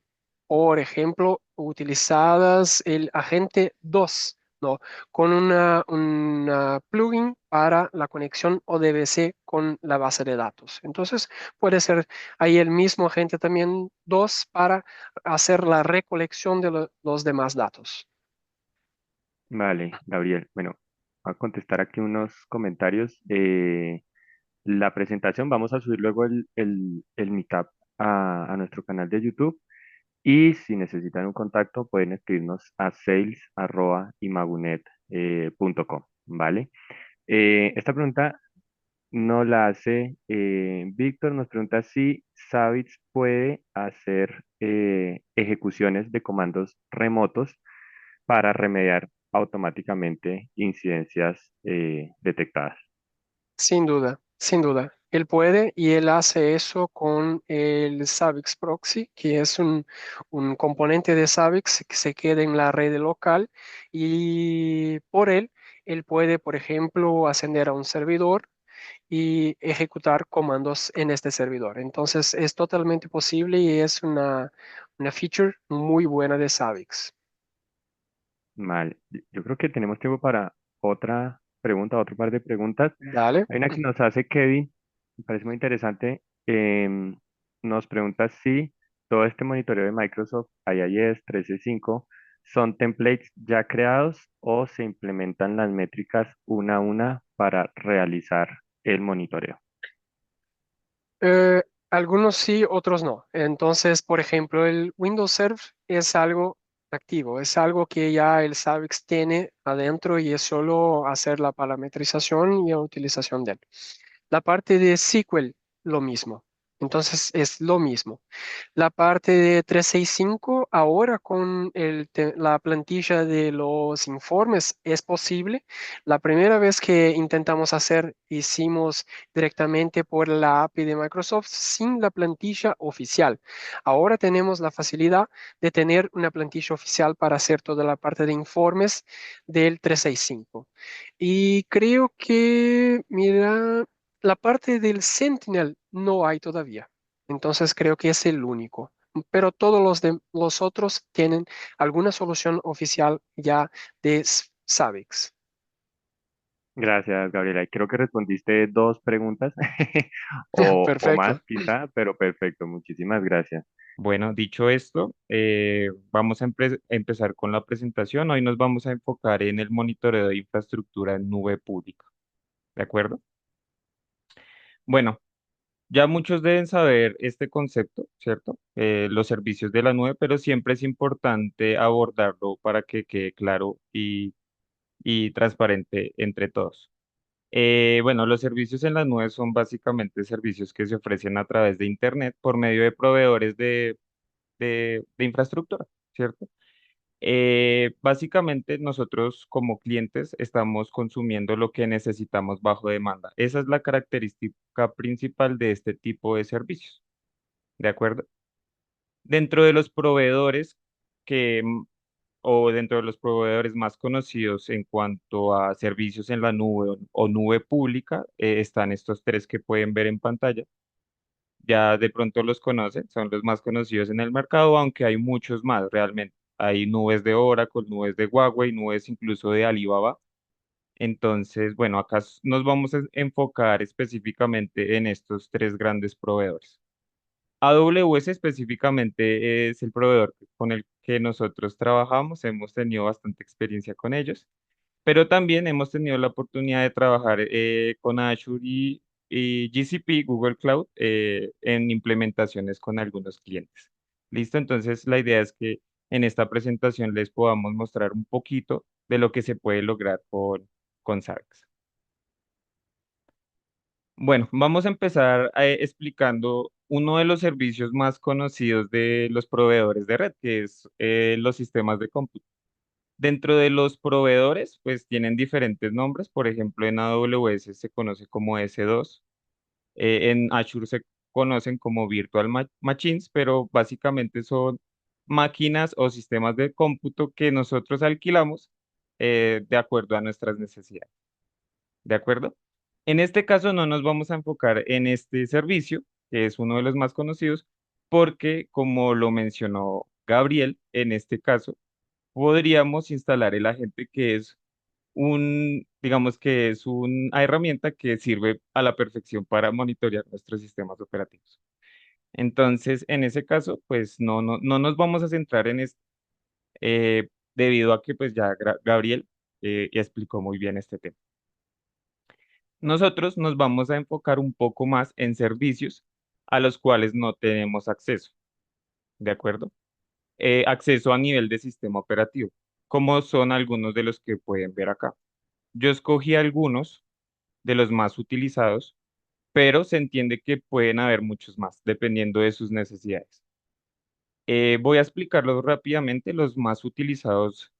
por ejemplo, utilizadas el agente 2. ¿No? Con una plugin para la conexión ODBC con la base de datos. Entonces, puede ser ahí el mismo agente también 2 para hacer la recolección de los demás datos. Vale, Gabriel. Bueno, voy a contestar aquí unos comentarios. La presentación, vamos a subir luego el meetup a nuestro canal de YouTube. Y si necesitan un contacto, pueden escribirnos a sales@imagunet.com, ¿vale? Esta pregunta nos la hace Víctor, nos pregunta si Savix puede hacer ejecuciones de comandos remotos para remediar automáticamente incidencias detectadas. Sin duda, sin duda. Él puede y él hace eso con el Savix Proxy, que es un componente de Savix que se queda en la red local y por él puede, por ejemplo, ascender a un servidor y ejecutar comandos en este servidor. Entonces es totalmente posible y es una feature muy buena de Savix. Vale, yo creo que tenemos tiempo para otra pregunta, otro par de preguntas. Dale. Hay una que nos hace Kevin, me parece muy interesante. Nos pregunta si todo este monitoreo de Microsoft IIS 13.5 son templates ya creados o se implementan las métricas una a una para realizar el monitoreo. Algunos sí, otros no. Entonces, por ejemplo, el Windows Server es algo activo, es algo que ya el Savix tiene adentro y es solo hacer la parametrización y la utilización de él. La parte de SQL, lo mismo. Entonces, es lo mismo. La parte de 365 ahora con la plantilla de los informes es posible. La primera vez que intentamos hacer, hicimos directamente por la API de Microsoft sin la plantilla oficial. Ahora tenemos la facilidad de tener una plantilla oficial para hacer toda la parte de informes del 365. Y creo que, mira, la parte del Sentinel no hay todavía. Entonces creo que es el único. Pero todos los otros tienen alguna solución oficial ya de Savix. Gracias, Gabriela. Y creo que respondiste dos preguntas o más, Perfecto. quizá, pero perfecto. Muchísimas gracias. Bueno, dicho esto, vamos a empezar con la presentación. Hoy nos vamos a enfocar en el monitoreo de infraestructura en nube pública. ¿De acuerdo? Bueno, ya muchos deben saber este concepto, ¿cierto? Los servicios de la nube, pero siempre es importante abordarlo para que quede claro y transparente entre todos. Bueno, los servicios en la nube son básicamente servicios que se ofrecen a través de Internet por medio de proveedores de infraestructura, ¿cierto? Básicamente nosotros como clientes estamos consumiendo lo que necesitamos bajo demanda. Esa es la característica principal de este tipo de servicios, ¿de acuerdo? Dentro de los proveedores que, o dentro de los proveedores más conocidos en cuanto a servicios en la nube o nube pública, están estos tres que pueden ver en pantalla. Ya de pronto los conocen, son los más conocidos en el mercado, aunque hay muchos más realmente. Hay nubes de Oracle, nubes de Huawei, nubes incluso de Alibaba. Entonces, bueno, acá nos vamos a enfocar específicamente en estos tres grandes proveedores. AWS específicamente es el proveedor con el que nosotros trabajamos, hemos tenido bastante experiencia con ellos, pero también hemos tenido la oportunidad de trabajar con Azure y GCP, Google Cloud, en implementaciones con algunos clientes. ¿Listo? Entonces, la idea es que en esta presentación les podamos mostrar un poquito de lo que se puede lograr con Savex. Bueno, vamos a empezar explicando uno de los servicios más conocidos de los proveedores de red, que es los sistemas de cómputo. Dentro de los proveedores, pues tienen diferentes nombres. Por ejemplo, en AWS se conoce como S2, en Azure se conocen como Machines, pero básicamente son máquinas o sistemas de cómputo que nosotros alquilamos de acuerdo a nuestras necesidades. ¿De acuerdo? En este caso no nos vamos a enfocar en este servicio, que es uno de los más conocidos, porque como lo mencionó Gabriel, en este caso podríamos instalar el agente que es digamos que es una herramienta que sirve a la perfección para monitorear nuestros sistemas operativos. Entonces, en ese caso, pues no nos vamos a centrar en esto, debido a que pues ya Gabriel ya explicó muy bien este tema. Nosotros nos vamos a enfocar un poco más en servicios a los cuales no tenemos acceso, ¿de acuerdo? Acceso a nivel de sistema operativo, como son algunos de los que pueden ver acá. Yo escogí algunos de los más utilizados, pero se entiende que pueden haber muchos más, dependiendo de sus necesidades. Voy a explicarlos rápidamente. Los más utilizados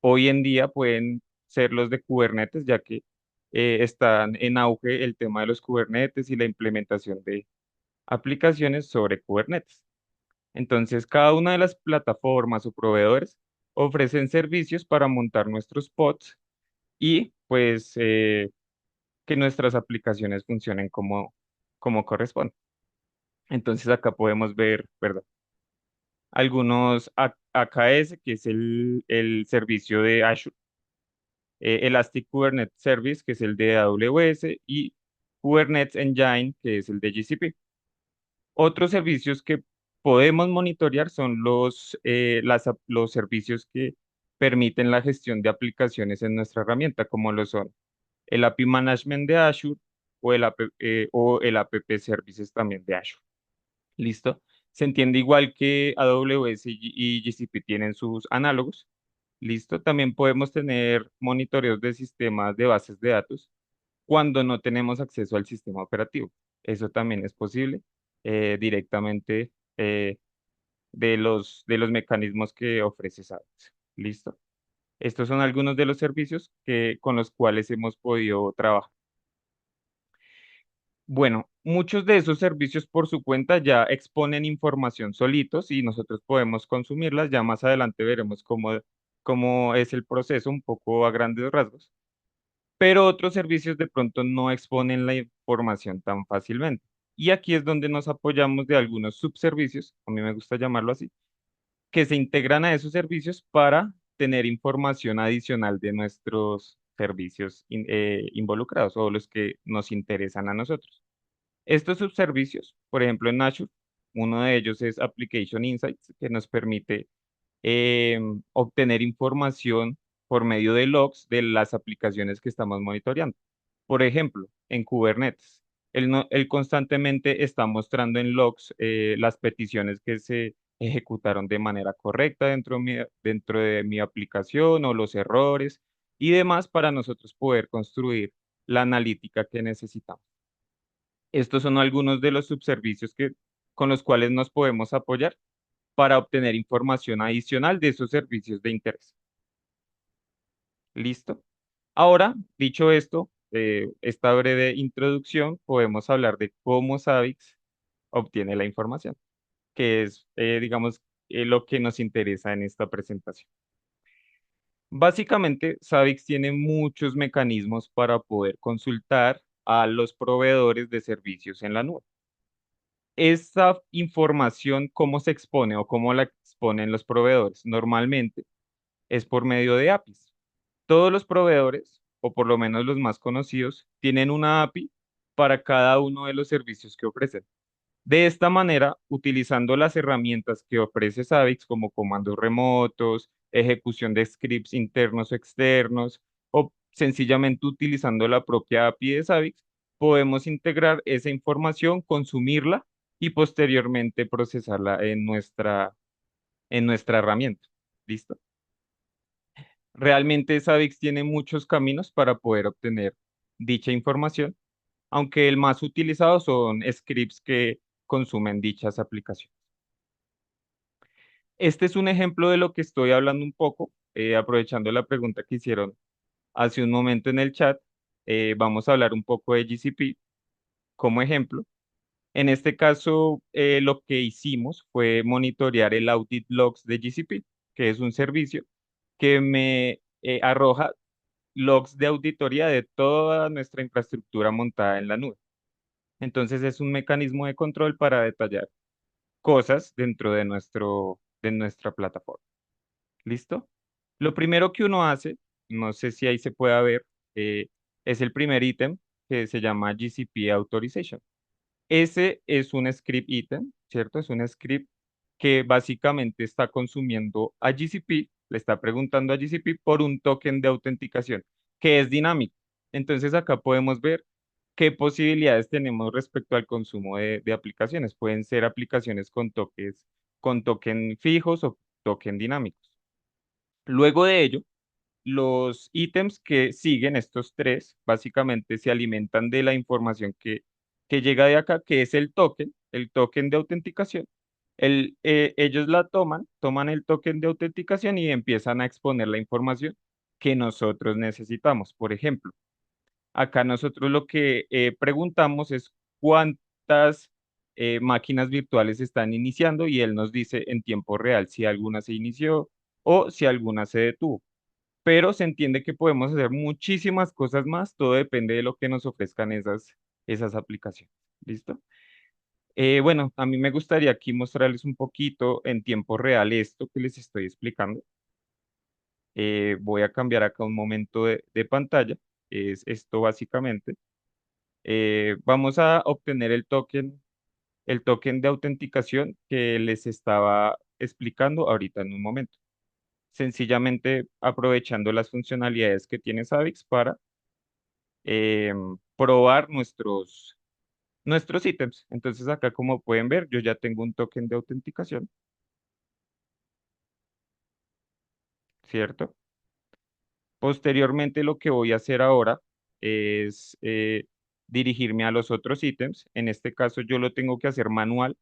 hoy en día pueden ser los de Kubernetes, ya que están en auge el tema de los Kubernetes y la implementación de aplicaciones sobre Kubernetes. Entonces, cada una de las plataformas o proveedores ofrecen servicios para montar nuestros pods y pues que nuestras aplicaciones funcionen como corresponde. Entonces acá podemos ver, ¿verdad? Algunos AKS, que es el servicio de Azure, Elastic Kubernetes Service, que es el de AWS, y Kubernetes Engine, que es el de GCP. Otros servicios que podemos monitorear son los servicios que permiten la gestión de aplicaciones en nuestra herramienta, como lo son el API Management de Azure o el App Services también de Azure. ¿Listo? Se entiende igual que AWS y GCP tienen sus análogos. ¿Listo? También podemos tener monitoreos de sistemas de bases de datos cuando no tenemos acceso al sistema operativo. Eso también es posible directamente de los mecanismos que ofrece SADEX. ¿Listo? Estos son algunos de los servicios con los cuales hemos podido trabajar. Bueno, muchos de esos servicios por su cuenta ya exponen información solitos y nosotros podemos consumirlas. Ya más adelante veremos cómo es el proceso un poco a grandes rasgos. Pero otros servicios de pronto no exponen la información tan fácilmente. Y aquí es donde nos apoyamos de algunos subservicios, a mí me gusta llamarlo así, que se integran a esos servicios para tener información adicional de nuestros servicios involucrados o los que nos interesan a nosotros. Estos subservicios, por ejemplo, en Azure, uno de ellos es Application Insights, que nos permite obtener información por medio de logs de las aplicaciones que estamos monitoreando. Por ejemplo, en Kubernetes, él constantemente está mostrando en logs las peticiones que se ejecutaron de manera correcta dentro de mi aplicación o los errores y demás para nosotros poder construir la analítica que necesitamos. Estos son algunos de los subservicios con los cuales nos podemos apoyar para obtener información adicional de esos servicios de interés. ¿Listo? Ahora, dicho esto, esta breve introducción, podemos hablar de cómo Savix obtiene la información, que es, digamos, lo que nos interesa en esta presentación. Básicamente, Savix tiene muchos mecanismos para poder consultar a los proveedores de servicios en la nube. Esta información, ¿cómo se expone o cómo la exponen los proveedores? Normalmente es por medio de APIs. Todos los proveedores, o por lo menos los más conocidos, tienen una API para cada uno de los servicios que ofrecen. De esta manera, utilizando las herramientas que ofrece Savix como comandos remotos, ejecución de scripts internos o externos, o sencillamente utilizando la propia API de Savix, podemos integrar esa información, consumirla y posteriormente procesarla en nuestra herramienta. ¿Listo? Realmente Savix tiene muchos caminos para poder obtener dicha información, aunque el más utilizado son scripts que consumen dichas aplicaciones. Este es un ejemplo de lo que estoy hablando un poco, aprovechando la pregunta que hicieron hace un momento en el chat. Vamos a hablar un poco de GCP como ejemplo. En este caso, lo que hicimos fue monitorear el audit logs de GCP, que es un servicio que me arroja logs de auditoría de toda nuestra infraestructura montada en la nube. Entonces es un mecanismo de control para detallar cosas dentro de nuestra plataforma. ¿Listo? Lo primero que uno hace, no sé si ahí se pueda ver, es el primer ítem que se llama GCP Authorization. Ese es un script item, ¿cierto? Es un script que básicamente está consumiendo a GCP, le está preguntando a GCP por un token de autenticación que es dinámico. Entonces acá podemos ver qué posibilidades tenemos respecto al consumo de aplicaciones. Pueden ser aplicaciones con token fijos o token dinámicos. Luego de ello, los ítems que siguen, estos tres, básicamente se alimentan de la información que llega de acá, que es el token de autenticación. Ellos la toman el token de autenticación y empiezan a exponer la información que nosotros necesitamos. Por ejemplo, acá nosotros lo que preguntamos es cuántas máquinas virtuales están iniciando y él nos dice en tiempo real si alguna se inició o si alguna se detuvo, pero se entiende que podemos hacer muchísimas cosas más, todo depende de lo que nos ofrezcan esas aplicaciones. ¿Listo? Bueno, a mí me gustaría aquí mostrarles un poquito en tiempo real esto que les estoy explicando. Voy a cambiar acá un momento de pantalla. Es esto básicamente. Vamos a obtener el token de autenticación que les estaba explicando ahorita en un momento. Sencillamente aprovechando las funcionalidades que tiene Savix para probar nuestros ítems. Entonces acá como pueden ver, yo ya tengo un token de autenticación, ¿cierto? Posteriormente lo que voy a hacer ahora es dirigirme a los otros ítems. En este caso yo lo tengo que hacer manual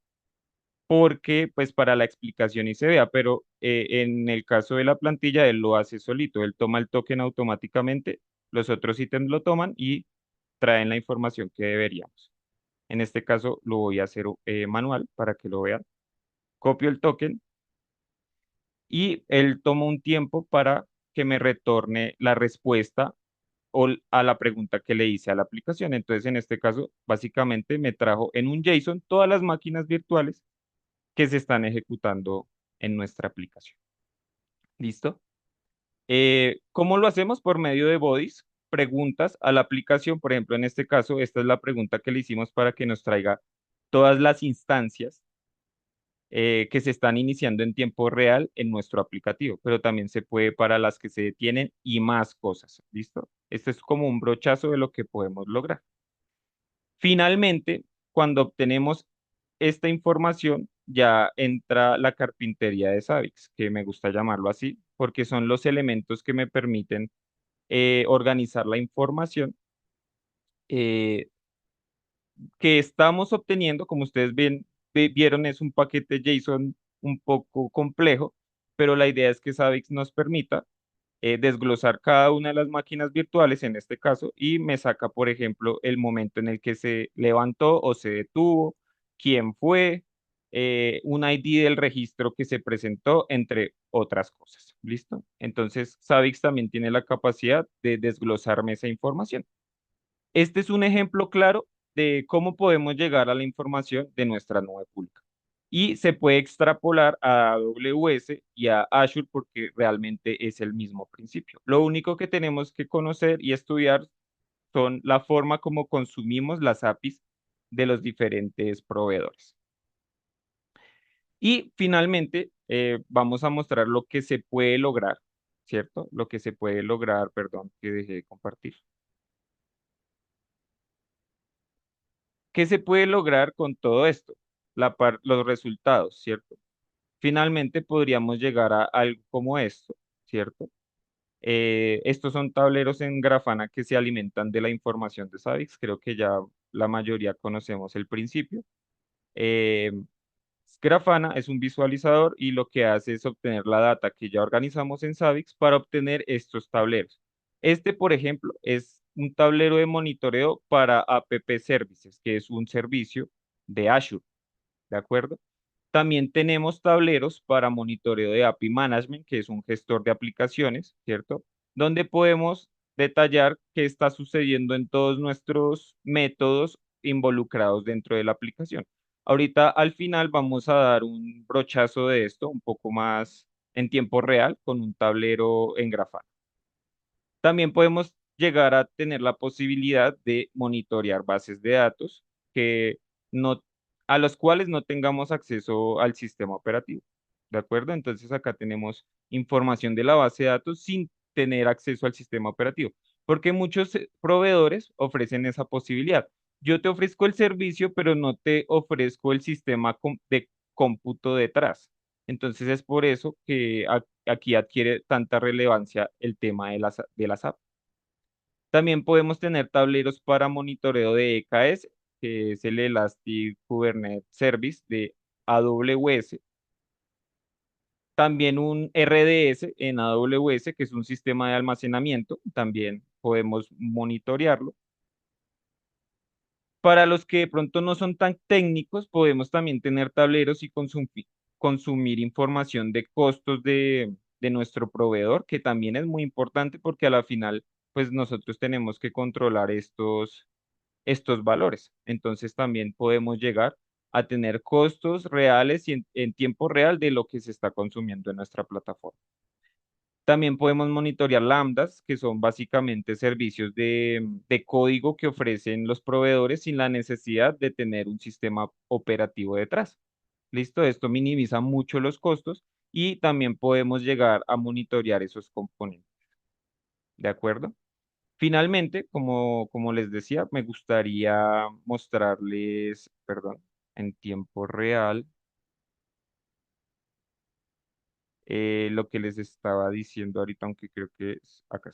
porque pues para la explicación y se vea, pero en el caso de la plantilla él lo hace solito, él toma el token automáticamente, los otros ítems lo toman y traen la información que deberíamos. En este caso lo voy a hacer manual para que lo vean. Copio el token y él toma un tiempo para que me retorne la respuesta a la pregunta que le hice a la aplicación. Entonces, en este caso, básicamente me trajo en un JSON todas las máquinas virtuales que se están ejecutando en nuestra aplicación. ¿Listo? ¿Cómo lo hacemos? Por medio de bodies, preguntas a la aplicación. Por ejemplo, en este caso, esta es la pregunta que le hicimos para que nos traiga todas las instancias que se están iniciando en tiempo real en nuestro aplicativo, pero también se puede para las que se detienen y más cosas. ¿Listo? Este es como un brochazo de lo que podemos lograr. Finalmente, cuando obtenemos esta información, ya entra la carpintería de Savix, que me gusta llamarlo así, porque son los elementos que me permiten organizar la información eh, que estamos obteniendo. Como ustedes vieron, es un paquete JSON un poco complejo, pero la idea es que Savix nos permita desglosar cada una de las máquinas virtuales en este caso y me saca, por ejemplo, el momento en el que se levantó o se detuvo, quién fue, un ID del registro que se presentó, entre otras cosas. ¿Listo? Entonces, Savix también tiene la capacidad de desglosarme esa información. Este es un ejemplo claro de cómo podemos llegar a la información de nuestra nube pública. Y se puede extrapolar a AWS y a Azure porque realmente es el mismo principio. Lo único que tenemos que conocer y estudiar son la forma como consumimos las APIs de los diferentes proveedores. Y finalmente, vamos a mostrar lo que se puede lograr, ¿cierto? Lo que se puede lograr, perdón, que dejé de compartir. ¿Qué se puede lograr con todo esto? Los resultados, ¿cierto? Finalmente podríamos llegar a algo como esto, ¿cierto? Estos son tableros en Grafana que se alimentan de la información de Savix. Creo que ya la mayoría conocemos el principio. Eh, Grafana es un visualizador y lo que hace es obtener la data que ya organizamos en Savix para obtener estos tableros. Este, por ejemplo, es un tablero de monitoreo para App Services, que es un servicio de Azure, ¿de acuerdo? También tenemos tableros para monitoreo de API Management, que es un gestor de aplicaciones, ¿cierto? Donde podemos detallar qué está sucediendo en todos nuestros métodos involucrados dentro de la aplicación. Ahorita al final vamos a dar un brochazo de esto un poco más en tiempo real con un tablero en Grafana. También podemos llegar a tener la posibilidad de monitorear bases de datos que no, a los cuales no tengamos acceso al sistema operativo. ¿De acuerdo? Entonces acá tenemos información de la base de datos sin tener acceso al sistema operativo, porque muchos proveedores ofrecen esa posibilidad. Yo te ofrezco el servicio, pero no te ofrezco el sistema de cómputo detrás. Entonces es por eso que aquí adquiere tanta relevancia el tema de las apps. También podemos tener tableros para monitoreo de EKS, que es el Elastic Kubernetes Service de AWS. También un RDS en AWS, que es un sistema de almacenamiento, también podemos monitorearlo. Para los que de pronto no son tan técnicos, podemos también tener tableros y consumir información de costos de nuestro proveedor, que también es muy importante porque a la final, pues nosotros tenemos que controlar estos valores. Entonces también podemos llegar a tener costos reales y en tiempo real de lo que se está consumiendo en nuestra plataforma. También podemos monitorear lambdas, que son básicamente servicios de código que ofrecen los proveedores sin la necesidad de tener un sistema operativo detrás. ¿Listo? Esto minimiza mucho los costos y también podemos llegar a monitorear esos componentes. ¿De acuerdo? Finalmente, como les decía, me gustaría mostrarles, perdón, en tiempo real, lo que les estaba diciendo ahorita, aunque creo que es acá.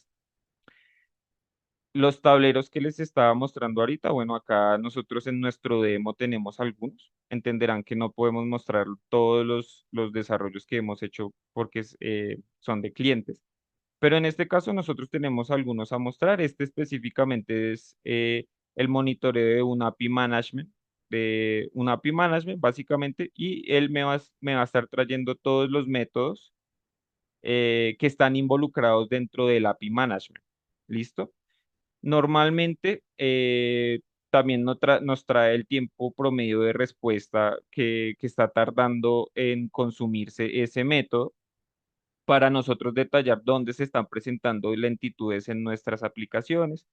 Los tableros que les estaba mostrando ahorita, bueno, acá nosotros en nuestro demo tenemos algunos. Entenderán que no podemos mostrar todos los desarrollos que hemos hecho porque son de clientes. Pero en este caso nosotros tenemos algunos a mostrar. Este específicamente es el monitoreo de un API Management básicamente, y él me va a estar trayendo todos los métodos que están involucrados dentro del API Management. ¿Listo? Normalmente también nos trae el tiempo promedio de respuesta que está tardando en consumirse ese método para nosotros detallar dónde se están presentando lentitudes en nuestras aplicaciones.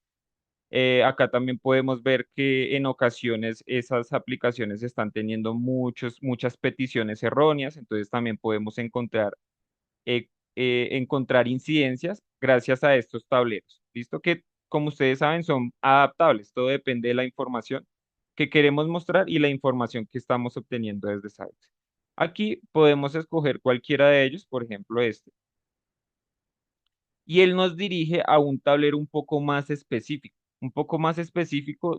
Acá también podemos ver que en ocasiones esas aplicaciones están teniendo muchas peticiones erróneas, entonces también podemos eh, encontrar incidencias gracias a estos tableros. ¿Listo? Que como ustedes saben son adaptables, todo depende de la información que queremos mostrar y la información que estamos obteniendo desde Sites. Aquí podemos escoger cualquiera de ellos, por ejemplo este, y él nos dirige a un tablero un poco más específico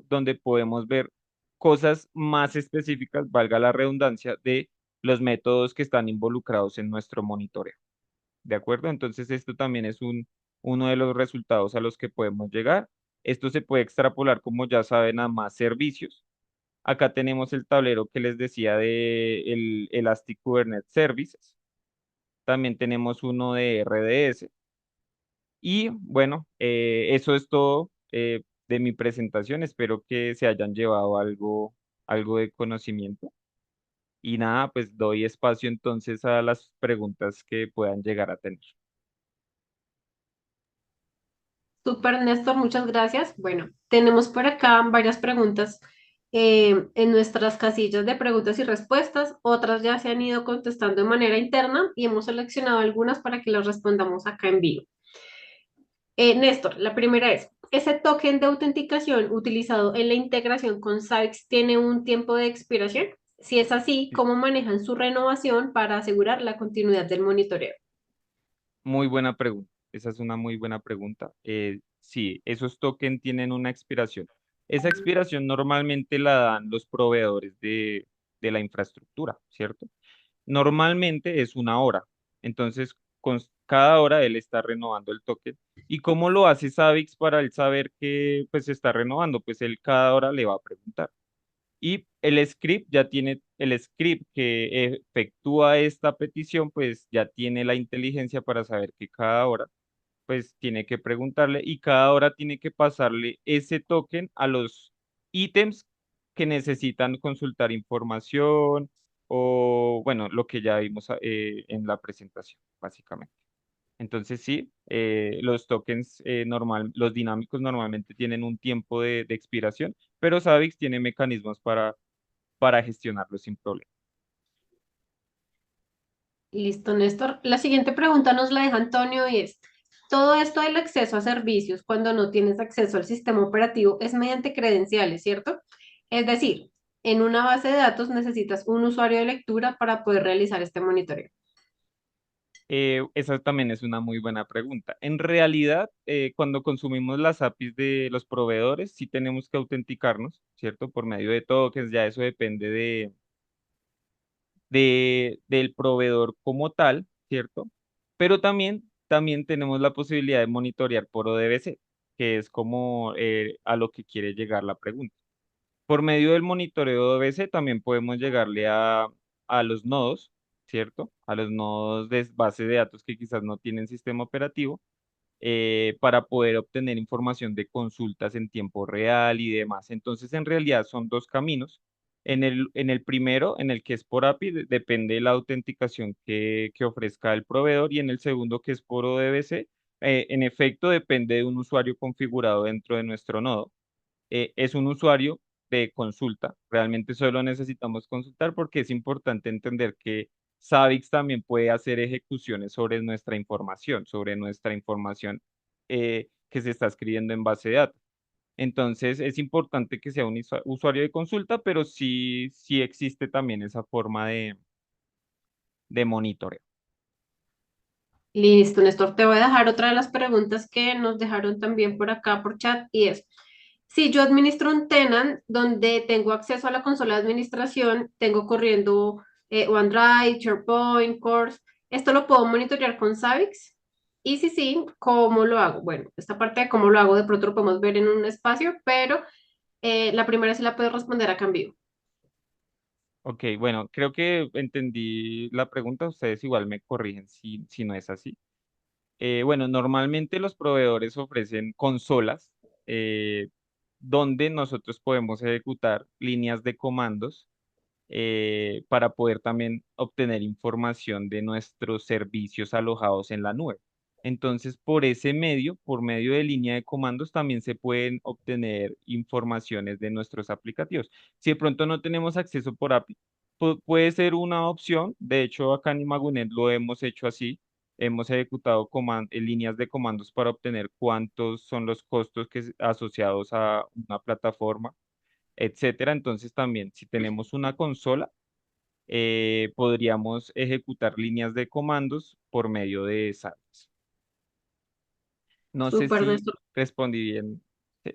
donde podemos ver cosas más específicas, valga la redundancia, de los métodos que están involucrados en nuestro monitoreo. ¿De acuerdo? Entonces esto también es uno de los resultados a los que podemos llegar. Esto se puede extrapolar, como ya saben, a más servicios. Acá tenemos el tablero que les decía de el Elastic Kubernetes Services. También tenemos uno de RDS. Y bueno, eso es todo de mi presentación. Espero que se hayan llevado algo de conocimiento. Y nada, pues doy espacio entonces a las preguntas que puedan llegar a tener. Super Néstor, muchas gracias. Bueno, tenemos por acá varias preguntas en nuestras casillas de preguntas y respuestas. Otras ya se han ido contestando de manera interna y hemos seleccionado algunas para que las respondamos acá en vivo. Néstor, la primera es, ¿ese token de autenticación utilizado en la integración con Sykes tiene un tiempo de expiración? Si es así, ¿cómo manejan su renovación para asegurar la continuidad del monitoreo? Muy buena pregunta. Esa es una muy buena pregunta. Sí, esos tokens tienen una expiración. Esa expiración normalmente la dan los proveedores de la infraestructura, ¿cierto? Normalmente es una hora. Entonces, con cada hora él está renovando el token. ¿Y cómo lo hace Savix para él saber que pues se está renovando? Pues él cada hora le va a preguntar. Y el script ya tiene, el script que efectúa esta petición, pues ya tiene la inteligencia para saber que cada hora pues tiene que preguntarle y cada hora tiene que pasarle ese token a los ítems que necesitan consultar información o, bueno, lo que ya vimos en la presentación, básicamente. Entonces, sí, los tokens los dinámicos normalmente tienen un tiempo de expiración, pero Savix tiene mecanismos para gestionarlo sin problema. Listo, Néstor. La siguiente pregunta nos la deja Antonio y es, todo esto del acceso a servicios cuando no tienes acceso al sistema operativo es mediante credenciales, ¿cierto? Es decir, en una base de datos necesitas un usuario de lectura para poder realizar este monitoreo. Esa también es una muy buena pregunta. En realidad, cuando consumimos las APIs de los proveedores, sí tenemos que autenticarnos, ¿cierto? Por medio de tokens, ya eso depende del proveedor como tal, ¿cierto? Pero también tenemos la posibilidad de monitorear por ODBC, que es como a lo que quiere llegar la pregunta. Por medio del monitoreo de OBC también podemos llegarle a los nodos, ¿cierto? A los nodos de base de datos que quizás no tienen sistema operativo, para poder obtener información de consultas en tiempo real y demás. Entonces, en realidad son dos caminos. En el primero, en el que es por API, depende de la autenticación que ofrezca el proveedor, y en el segundo, que es por ODBC, en efecto, depende de un usuario configurado dentro de nuestro nodo. Es un usuario de consulta. Realmente solo necesitamos consultar porque es importante entender que Savix también puede hacer ejecuciones sobre nuestra información que se está escribiendo en base de datos. Entonces es importante que sea un usuario de consulta, pero sí existe también esa forma de monitoreo. Listo, Néstor. Te voy a dejar otra de las preguntas que nos dejaron también por acá por chat y es, si yo administro un tenant donde tengo acceso a la consola de administración, tengo corriendo OneDrive, SharePoint, Course, ¿esto lo puedo monitorear con Savix? Y si sí, ¿cómo lo hago? Bueno, esta parte de cómo lo hago de pronto lo podemos ver en un espacio, pero la primera sí la puedo responder acá en vivo. Ok, bueno, creo que entendí la pregunta. Ustedes igual me corrigen si no es así. Bueno, normalmente los proveedores ofrecen consolas eh, donde nosotros podemos ejecutar líneas de comandos para poder también obtener información de nuestros servicios alojados en la nube. Entonces, por ese medio, por medio de línea de comandos, también se pueden obtener informaciones de nuestros aplicativos. Si de pronto no tenemos acceso por API, puede ser una opción. De hecho, acá en Imagunet lo hemos hecho así. Hemos ejecutado líneas de comandos para obtener cuántos son los costos asociados a una plataforma, etcétera. Entonces también, si tenemos una consola, podríamos ejecutar líneas de comandos por medio de SARS. No sé Súper, si Néstor. respondí bien. Sí,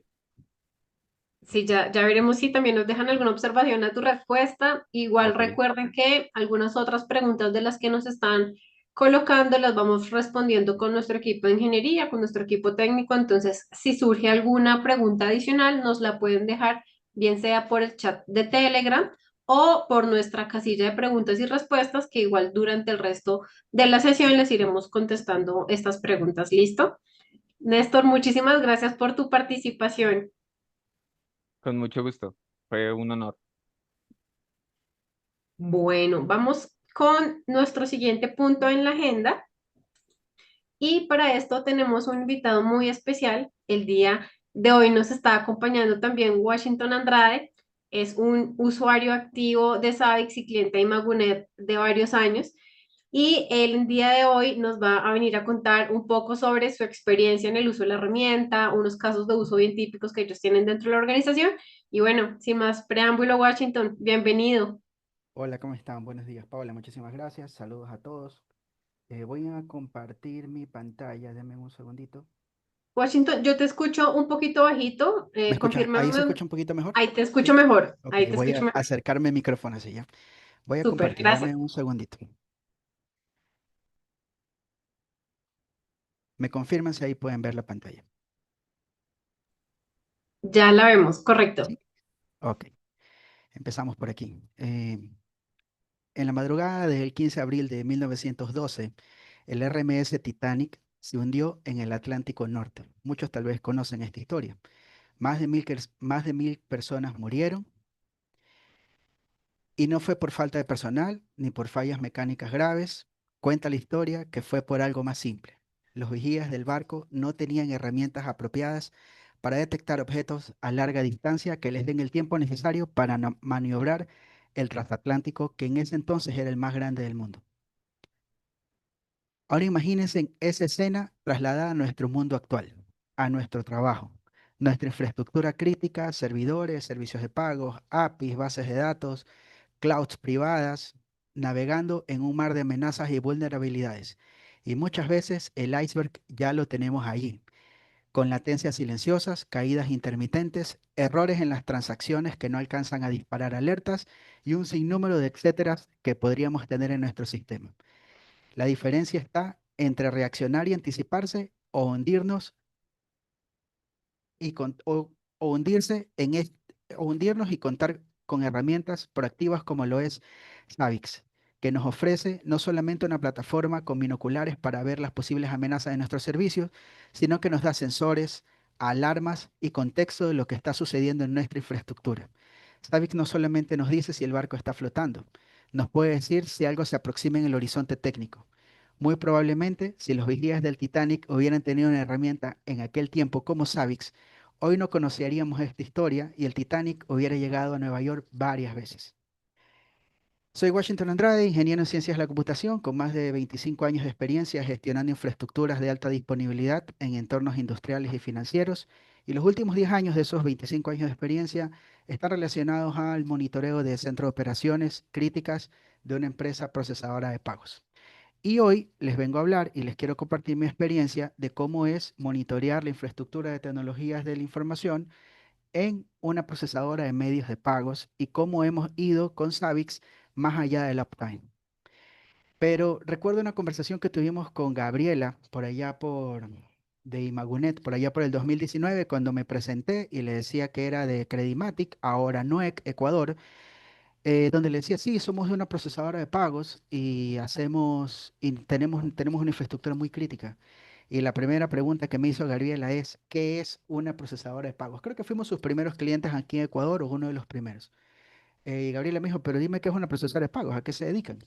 Sí, ya veremos si también nos dejan alguna observación a tu respuesta. Igual ok. recuerden que algunas otras preguntas de las que nos están colocando las vamos respondiendo con nuestro equipo de ingeniería, con nuestro equipo técnico. Entonces, si surge alguna pregunta adicional, nos la pueden dejar, bien sea por el chat de Telegram o por nuestra casilla de preguntas y respuestas, que igual durante el resto de la sesión les iremos contestando estas preguntas. ¿Listo? Néstor, muchísimas gracias por tu participación. Con mucho gusto. Fue un honor. Bueno, vamos con nuestro siguiente punto en la agenda y para esto tenemos un invitado muy especial. El día de hoy nos está acompañando también Washington Andrade. Es un usuario activo de Savix y cliente de Imagunet de varios años. Y él el día de hoy nos va a venir a contar un poco sobre su experiencia en el uso de la herramienta, unos casos de uso bien típicos que ellos tienen dentro de la organización. Y bueno, sin más preámbulo, Washington, bienvenido. Hola, ¿cómo están? Buenos días, Paula. Muchísimas gracias. Saludos a todos. Voy a compartir mi pantalla. Denme un segundito. Washington, yo te escucho un poquito bajito. ¿Me escuchas? ¿Ahí se Confírmame. escucha un poquito mejor? Ahí te escucho ¿Sí? mejor. Ok, Ahí te voy escucho a mejor. acercarme el micrófono así ya. Voy a Súper, compartir, dame gracias. un segundito. Me confirman si ahí pueden ver la pantalla. Ya la vemos, correcto. ¿Sí? Ok, empezamos por aquí. En la madrugada del 15 de abril de 1912, el RMS Titanic se hundió en el Atlántico Norte. Muchos tal vez conocen esta historia. Más de 1.000 personas murieron y no fue por falta de personal ni por fallas mecánicas graves. Cuenta la historia que fue por algo más simple. Los vigías del barco no tenían herramientas apropiadas para detectar objetos a larga distancia que les den el tiempo necesario para maniobrar el transatlántico, que en ese entonces era el más grande del mundo. Ahora imagínense esa escena trasladada a nuestro mundo actual, a nuestro trabajo, nuestra infraestructura crítica, servidores, servicios de pagos, APIs, bases de datos, clouds privadas, navegando en un mar de amenazas y vulnerabilidades. Y muchas veces el iceberg ya lo tenemos allí, con latencias silenciosas, caídas intermitentes, errores en las transacciones que no alcanzan a disparar alertas y un sinnúmero de etcéteras que podríamos tener en nuestro sistema. La diferencia está entre reaccionar y anticiparse o hundirnos o hundirse o hundirnos y contar con herramientas proactivas como lo es Savix, que nos ofrece no solamente una plataforma con binoculares para ver las posibles amenazas de nuestros servicios, sino que nos da sensores, alarmas y contexto de lo que está sucediendo en nuestra infraestructura. Savix no solamente nos dice si el barco está flotando, nos puede decir si algo se aproxima en el horizonte técnico. Muy probablemente, si los vigías del Titanic hubieran tenido una herramienta en aquel tiempo como Savix, hoy no conoceríamos esta historia y el Titanic hubiera llegado a Nueva York varias veces. Soy Washington Andrade, ingeniero en ciencias de la computación, con más de 25 años de experiencia gestionando infraestructuras de alta disponibilidad en entornos industriales y financieros. Y los últimos 10 años de esos 25 años de experiencia están relacionados al monitoreo de centro de operaciones críticas de una empresa procesadora de pagos. Y hoy les vengo a hablar y les quiero compartir mi experiencia de cómo es monitorear la infraestructura de tecnologías de la información en una procesadora de medios de pagos y cómo hemos ido con Savix más allá del uptime. Pero recuerdo una conversación que tuvimos con Gabriela de Imagunet, por allá por el 2019, cuando me presenté y le decía que era de Credimatic, ahora NUEC, Ecuador, donde le decía, sí, somos de una procesadora de pagos y tenemos una infraestructura muy crítica. Y la primera pregunta que me hizo Gabriela es, ¿qué es una procesadora de pagos? Creo que fuimos sus primeros clientes aquí en Ecuador o uno de los primeros. Y Gabriela me dijo, pero dime qué es una procesadora de pagos, ¿a qué se dedican?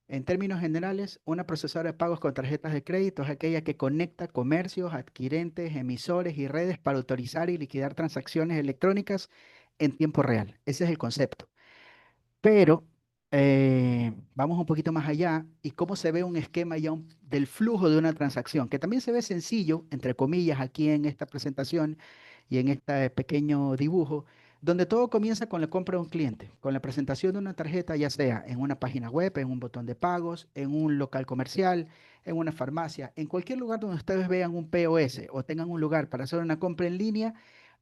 En términos generales, una procesadora de pagos con tarjetas de crédito es aquella que conecta comercios, adquirentes, emisores y redes para autorizar y liquidar transacciones electrónicas en tiempo real. Ese es el concepto. Pero vamos un poquito más allá y cómo se ve un esquema del flujo de una transacción, que también se ve sencillo, entre comillas, aquí en esta presentación y en este pequeño dibujo, donde todo comienza con la compra de un cliente, con la presentación de una tarjeta, ya sea en una página web, en un botón de pagos, en un local comercial, en una farmacia, en cualquier lugar donde ustedes vean un POS o tengan un lugar para hacer una compra en línea.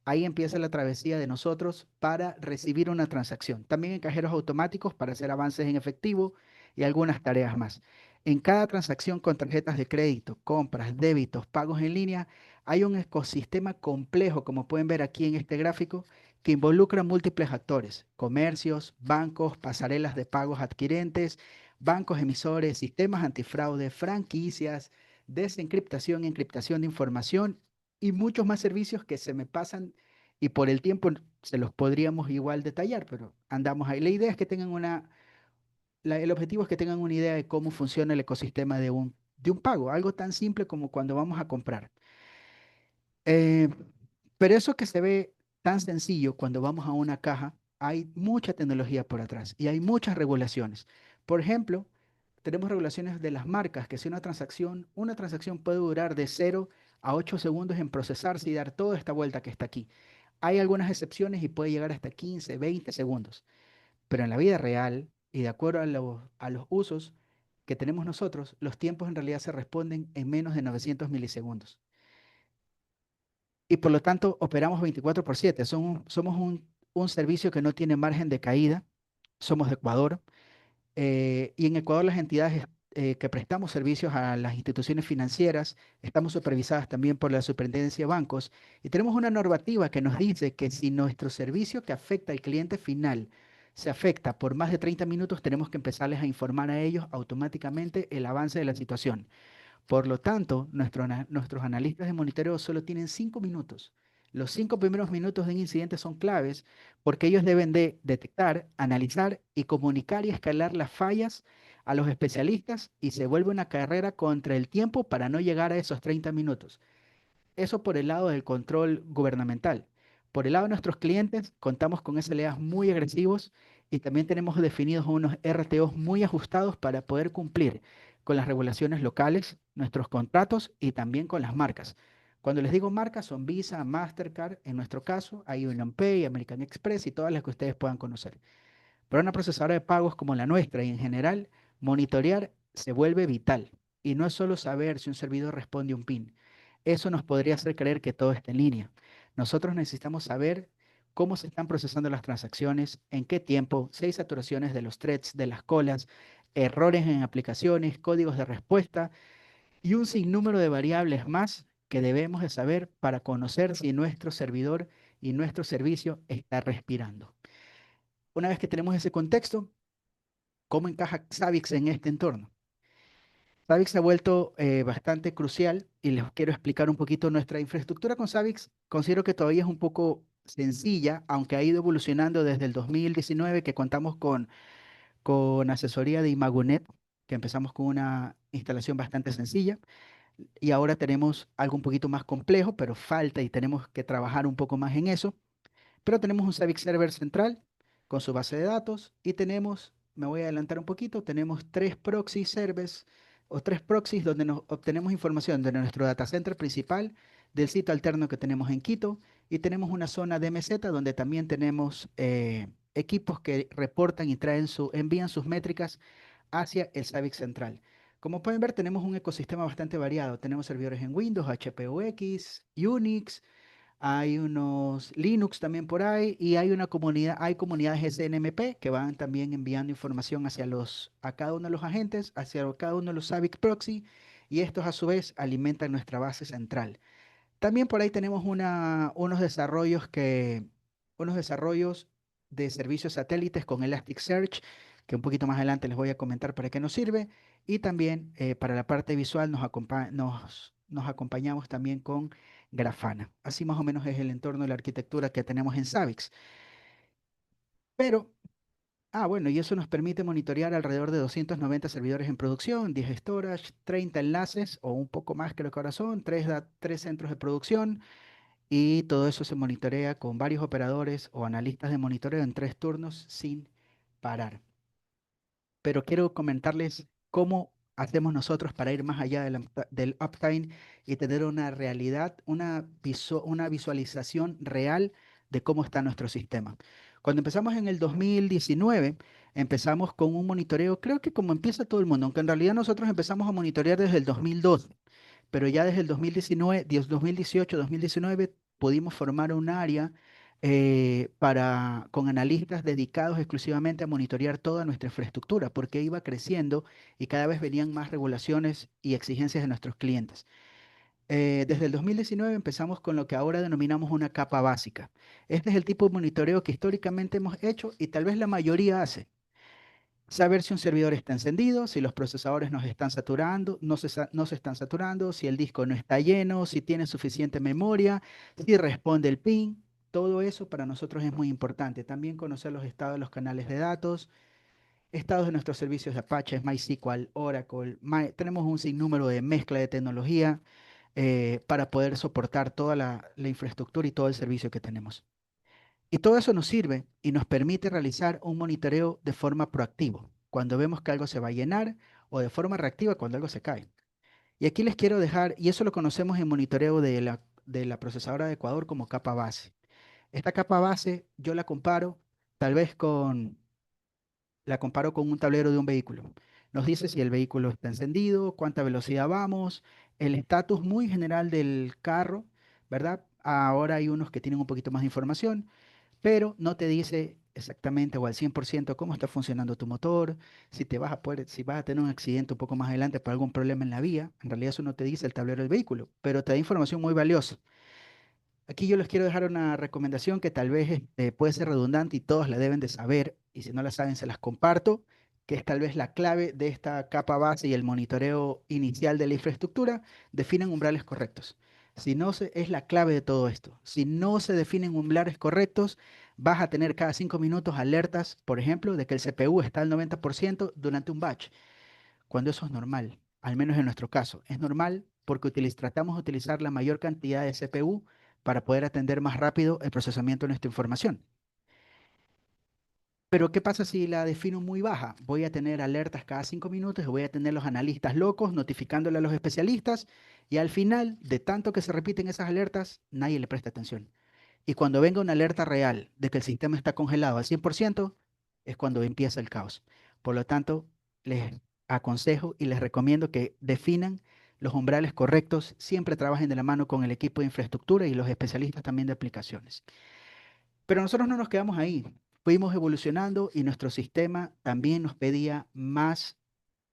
Ahí empieza la travesía de nosotros para recibir una transacción. También en cajeros automáticos para hacer avances en efectivo y algunas tareas más. En cada transacción con tarjetas de crédito, compras, débitos, pagos en línea, hay un ecosistema complejo, como pueden ver aquí en este gráfico, que involucra múltiples actores: comercios, bancos, pasarelas de pagos adquirentes, bancos emisores, sistemas antifraude, franquicias, desencriptación y encriptación de información y muchos más servicios que se me pasan y por el tiempo se los podríamos igual detallar, pero andamos ahí. La idea es que tengan el objetivo es que tengan una idea de cómo funciona el ecosistema de un pago, algo tan simple como cuando vamos a comprar. Eh, pero eso que se ve tan sencillo cuando vamos a una caja, hay mucha tecnología por atrás y hay muchas regulaciones. Por ejemplo, tenemos regulaciones de las marcas, que si una transacción puede durar de 0 a 8 segundos en procesarse y dar toda esta vuelta que está aquí. Hay algunas excepciones y puede llegar hasta 15, 20 segundos. Pero en la vida real y de acuerdo a los usos que tenemos nosotros, los tiempos en realidad se responden en menos de 900 milisegundos. y por lo tanto operamos 24/7. Somos un servicio que no tiene margen de caída. Somos de Ecuador. Y en Ecuador las entidades que prestamos servicios a las instituciones financieras estamos supervisadas también por la Superintendencia de Bancos y tenemos una normativa que nos dice que si nuestro servicio que afecta al cliente final se afecta por más de 30 minutos, tenemos que empezarles a informar a ellos automáticamente el avance de la situación. Por lo tanto, nuestros analistas de monitoreo solo tienen 5 minutos. Los 5 primeros minutos de un incidente son claves porque ellos deben de detectar, analizar y comunicar y escalar las fallas a los especialistas y se vuelve una carrera contra el tiempo para no llegar a esos 30 minutos. Eso por el lado del control gubernamental. Por el lado de nuestros clientes, contamos con SLAs muy agresivos y también tenemos definidos unos RTOs muy ajustados para poder cumplir con las regulaciones locales, nuestros contratos y también con las marcas. Cuando les digo marcas, son Visa, Mastercard, en nuestro caso, hay UnionPay, American Express y todas las que ustedes puedan conocer. Para una procesadora de pagos como la nuestra y en general, monitorear se vuelve vital. Y no es solo saber si un servidor responde un PIN. Eso nos podría hacer creer que todo está en línea. Nosotros necesitamos saber cómo se están procesando las transacciones, en qué tiempo, si hay saturaciones de los threads, de las colas, errores en aplicaciones, códigos de respuesta y un sinnúmero de variables más que debemos de saber para conocer si nuestro servidor y nuestro servicio está respirando. Una vez que tenemos ese contexto, ¿cómo encaja Zabbix en este entorno? Zabbix se ha vuelto bastante crucial y les quiero explicar un poquito nuestra infraestructura con Zabbix. Considero que todavía es un poco sencilla, aunque ha ido evolucionando desde el 2019 que contamos con asesoría de Imagunet, que empezamos con una instalación bastante sencilla y ahora tenemos algo un poquito más complejo, pero falta y tenemos que trabajar un poco más en eso. Pero tenemos un Zabbix Server central con su base de datos y tenemos, me voy a adelantar un poquito, tenemos 3 proxy servers o 3 proxies donde nos obtenemos información de nuestro data center principal, del sitio alterno que tenemos en Quito y tenemos una zona DMZ donde también tenemos equipos que reportan y envían sus métricas hacia el Zabbix central. Como pueden ver, tenemos un ecosistema bastante variado. Tenemos servidores en Windows, HPUX, Unix, hay unos Linux también por ahí y hay comunidades SNMP que van también enviando información a cada uno de los agentes, hacia cada uno de los Zabbix proxy y estos a su vez alimentan nuestra base central. También por ahí tenemos unos desarrollos de servicios satélites con Elasticsearch, que un poquito más adelante les voy a comentar para qué nos sirve. Y también para la parte visual nos acompañamos también con Grafana. Así más o menos es el entorno de la arquitectura que tenemos en Zabbix. Pero, bueno, y eso nos permite monitorear alrededor de 290 servidores en producción, 10 storage, 30 enlaces o un poco más creo que ahora son, 3 centros de producción y todo eso se monitorea con varios operadores o analistas de monitoreo en 3 turnos sin parar. Pero quiero comentarles cómo hacemos nosotros para ir más allá del uptime y tener una realidad, una visualización real de cómo está nuestro sistema. Cuando empezamos en el 2019, empezamos con un monitoreo, creo que como empieza todo el mundo, aunque en realidad nosotros empezamos a monitorear desde el 2012, pero ya desde el 2019, 2018, 2019 pudimos formar un área con analistas dedicados exclusivamente a monitorear toda nuestra infraestructura, porque iba creciendo y cada vez venían más regulaciones y exigencias de nuestros clientes. Desde el 2019 empezamos con lo que ahora denominamos una capa básica. Este es el tipo de monitoreo que históricamente hemos hecho y tal vez la mayoría hace. Saber si un servidor está encendido, si los procesadores nos están saturando, no se están saturando, si el disco no está lleno, si tiene suficiente memoria, si responde el ping. Todo eso para nosotros es muy importante. También conocer los estados de los canales de datos, estados de nuestros servicios de Apache, MySQL, Oracle. Tenemos un sinnúmero de mezcla de tecnología para poder soportar toda la infraestructura y todo el servicio que tenemos. Y todo eso nos sirve y nos permite realizar un monitoreo de forma proactivo, cuando vemos que algo se va a llenar, o de forma reactiva cuando algo se cae. Y aquí les quiero dejar, y eso lo conocemos en monitoreo de la procesadora de Ecuador como capa base. Esta capa base yo la comparo con un tablero de un vehículo. Nos dice si el vehículo está encendido, cuánta velocidad vamos, el estatus muy general del carro, ¿verdad? Ahora hay unos que tienen un poquito más de información, pero no te dice exactamente o al 100% cómo está funcionando tu motor, si vas a tener un accidente un poco más adelante por algún problema en la vía. En realidad eso no te dice el tablero del vehículo, pero te da información muy valiosa. Aquí yo les quiero dejar una recomendación que tal vez puede ser redundante y todos la deben de saber, y si no la saben se las comparto, que es tal vez la clave de esta capa base y el monitoreo inicial de la infraestructura. Definen umbrales correctos. Si no se, es la clave de todo esto. Si no se definen umbrales correctos, vas a tener cada 5 minutos alertas, por ejemplo, de que el CPU está al 90% durante un batch, cuando eso es normal, al menos en nuestro caso. Es normal porque tratamos de utilizar la mayor cantidad de CPU para poder atender más rápido el procesamiento de nuestra información. Pero ¿qué pasa si la defino muy baja? Voy a tener alertas cada 5 minutos y voy a tener los analistas locos notificándole a los especialistas y al final, de tanto que se repiten esas alertas, nadie le presta atención. Y cuando venga una alerta real de que el sistema está congelado al 100%, es cuando empieza el caos. Por lo tanto, les aconsejo y les recomiendo que definan los umbrales correctos, siempre trabajen de la mano con el equipo de infraestructura y los especialistas también de aplicaciones. Pero nosotros no nos quedamos ahí. Fuimos evolucionando y nuestro sistema también nos pedía más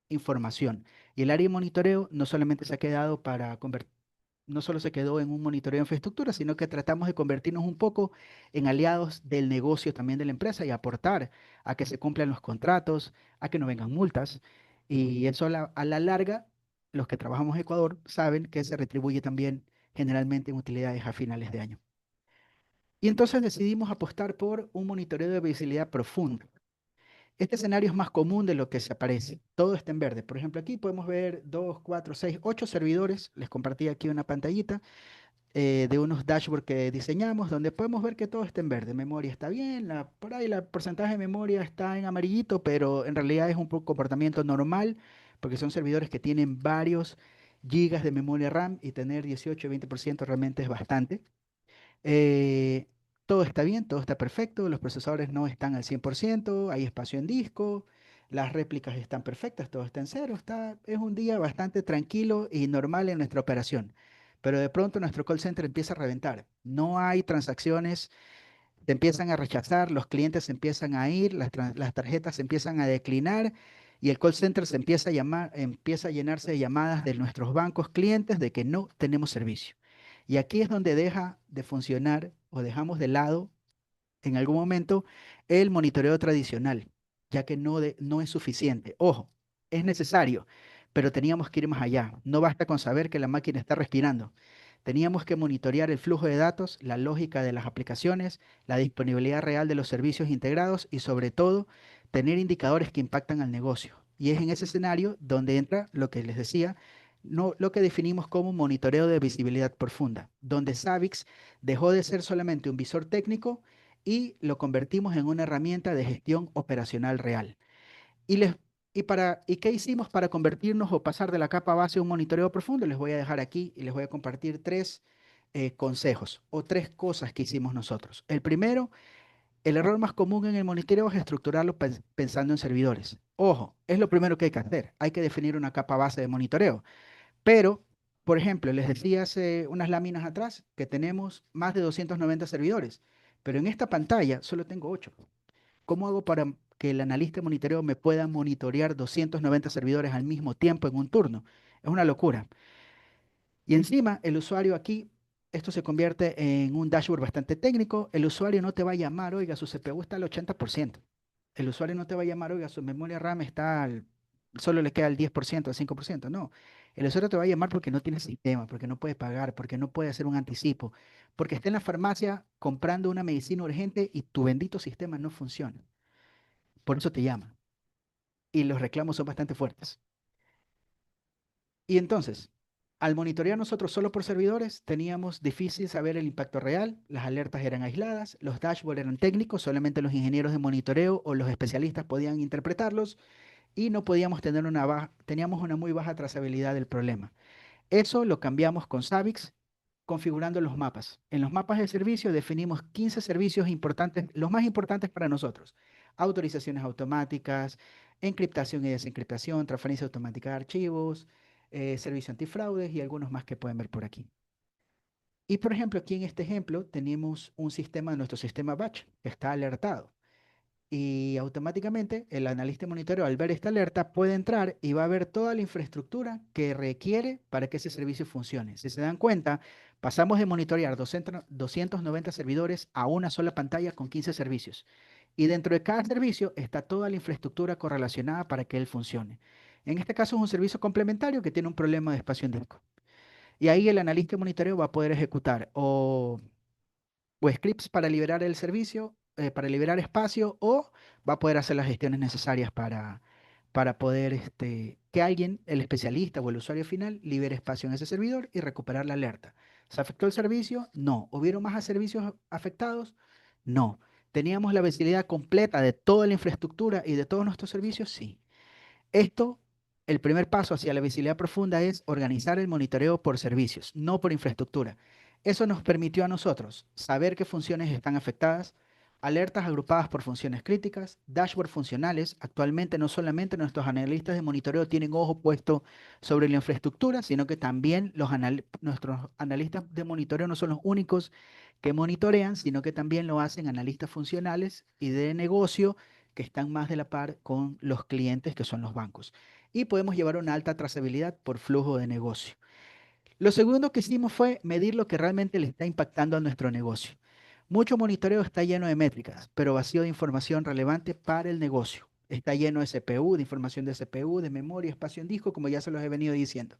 información. Y el área de monitoreo no solamente se ha quedado para convertir, no solo se quedó en un monitoreo de infraestructura, sino que tratamos de convertirnos un poco en aliados del negocio también de la empresa y aportar a que se cumplan los contratos, a que no vengan multas. Y eso a la larga, los que trabajamos en Ecuador saben que se retribuye también generalmente en utilidades a finales de año. Y entonces decidimos apostar por un monitoreo de visibilidad profundo. Este escenario es más común de lo que se aparece. Todo está en verde. Por ejemplo, aquí podemos ver 2, 4, 6, 8 servidores. Les compartí aquí una pantallita de unos dashboards que diseñamos, donde podemos ver que todo está en verde. Memoria está bien, por ahí el porcentaje de memoria está en amarillito, pero en realidad es un comportamiento normal, porque son servidores que tienen varios gigas de memoria RAM y tener 18 o 20% realmente es bastante. Eh, Todo está bien, todo está perfecto, los procesadores no están al 100%, hay espacio en disco, las réplicas están perfectas, todo está en cero, es un día bastante tranquilo y normal en nuestra operación. Pero de pronto nuestro call center empieza a reventar. No hay transacciones, te empiezan a rechazar, los clientes se empiezan a ir, las tarjetas se empiezan a declinar y el call center se empieza a empieza a llenarse de llamadas de nuestros bancos clientes de que no tenemos servicio. Y aquí es donde deja de funcionar o dejamos de lado en algún momento el monitoreo tradicional, ya que no es suficiente. Ojo, es necesario, pero teníamos que ir más allá. No basta con saber que la máquina está respirando. Teníamos que monitorear el flujo de datos, la lógica de las aplicaciones, la disponibilidad real de los servicios integrados y sobre todo tener indicadores que impactan al negocio. Y es en ese escenario donde entra lo que les decía, no, lo que definimos como monitoreo de visibilidad profunda, donde Savix dejó de ser solamente un visor técnico y lo convertimos en una herramienta de gestión operacional real. Y, les, ¿Y qué hicimos para convertirnos o pasar de la capa base a un monitoreo profundo? Les voy a dejar aquí y les voy a compartir tres consejos o tres cosas que hicimos nosotros. El primero, el error más común en el monitoreo es estructurarlo pensando en servidores. Ojo, es lo primero que hay que hacer. Hay que definir una capa base de monitoreo. Pero, por ejemplo, les decía hace unas láminas atrás que tenemos más de 290 servidores, pero en esta pantalla solo tengo 8. ¿Cómo hago para que el analista de monitoreo me pueda monitorear 290 servidores al mismo tiempo en un turno? Es una locura. Y encima, el usuario aquí, esto se convierte en un dashboard bastante técnico. El usuario no te va a llamar, oiga, su CPU está al 80%. El usuario no te va a llamar, oiga, su memoria RAM solo le queda el 10%, el 5%. No. El usuario te va a llamar porque no tiene sistema, porque no puede pagar, porque no puede hacer un anticipo, porque está en la farmacia comprando una medicina urgente y tu bendito sistema no funciona. Por eso te llama. Y los reclamos son bastante fuertes. Y entonces, al monitorear nosotros solo por servidores, teníamos difícil saber el impacto real, las alertas eran aisladas, los dashboards eran técnicos, solamente los ingenieros de monitoreo o los especialistas podían interpretarlos y no podíamos tener teníamos una muy baja trazabilidad del problema. Eso lo cambiamos con Savix, configurando los mapas. En los mapas de servicio definimos 15 servicios importantes, los más importantes para nosotros. Autorizaciones automáticas, encriptación y desencriptación, transferencia automática de archivos, servicio antifraudes y algunos más que pueden ver por aquí. Y por ejemplo, aquí en este ejemplo tenemos un sistema, nuestro sistema batch, que está alertado. Y automáticamente el analista de monitoreo al ver esta alerta puede entrar y va a ver toda la infraestructura que requiere para que ese servicio funcione. Si se dan cuenta, pasamos de monitorear 290 servidores a una sola pantalla con 15 servicios. Y dentro de cada servicio está toda la infraestructura correlacionada para que él funcione. En este caso es un servicio complementario que tiene un problema de espacio en disco. Y ahí el analista de monitoreo va a poder ejecutar o scripts para liberar el servicio, para liberar espacio, o va a poder hacer las gestiones necesarias para poder que alguien, el especialista o el usuario final, libere espacio en ese servidor y recuperar la alerta. ¿Se afectó el servicio? No. ¿Hubieron más servicios afectados? No. ¿Teníamos la visibilidad completa de toda la infraestructura y de todos nuestros servicios? Sí. Esto, el primer paso hacia la visibilidad profunda es organizar el monitoreo por servicios, no por infraestructura. Eso nos permitió a nosotros saber qué funciones están afectadas, alertas agrupadas por funciones críticas, dashboards funcionales. Actualmente no solamente nuestros analistas de monitoreo tienen ojo puesto sobre la infraestructura, sino que también nuestros analistas de monitoreo no son los únicos que monitorean, sino que también lo hacen analistas funcionales y de negocio que están más de la par con los clientes que son los bancos. Y podemos llevar una alta trazabilidad por flujo de negocio. Lo segundo que hicimos fue medir lo que realmente le está impactando a nuestro negocio. Mucho monitoreo está lleno de métricas, pero vacío de información relevante para el negocio. Está lleno de CPU, de información de CPU, de memoria, espacio en disco, como ya se los he venido diciendo.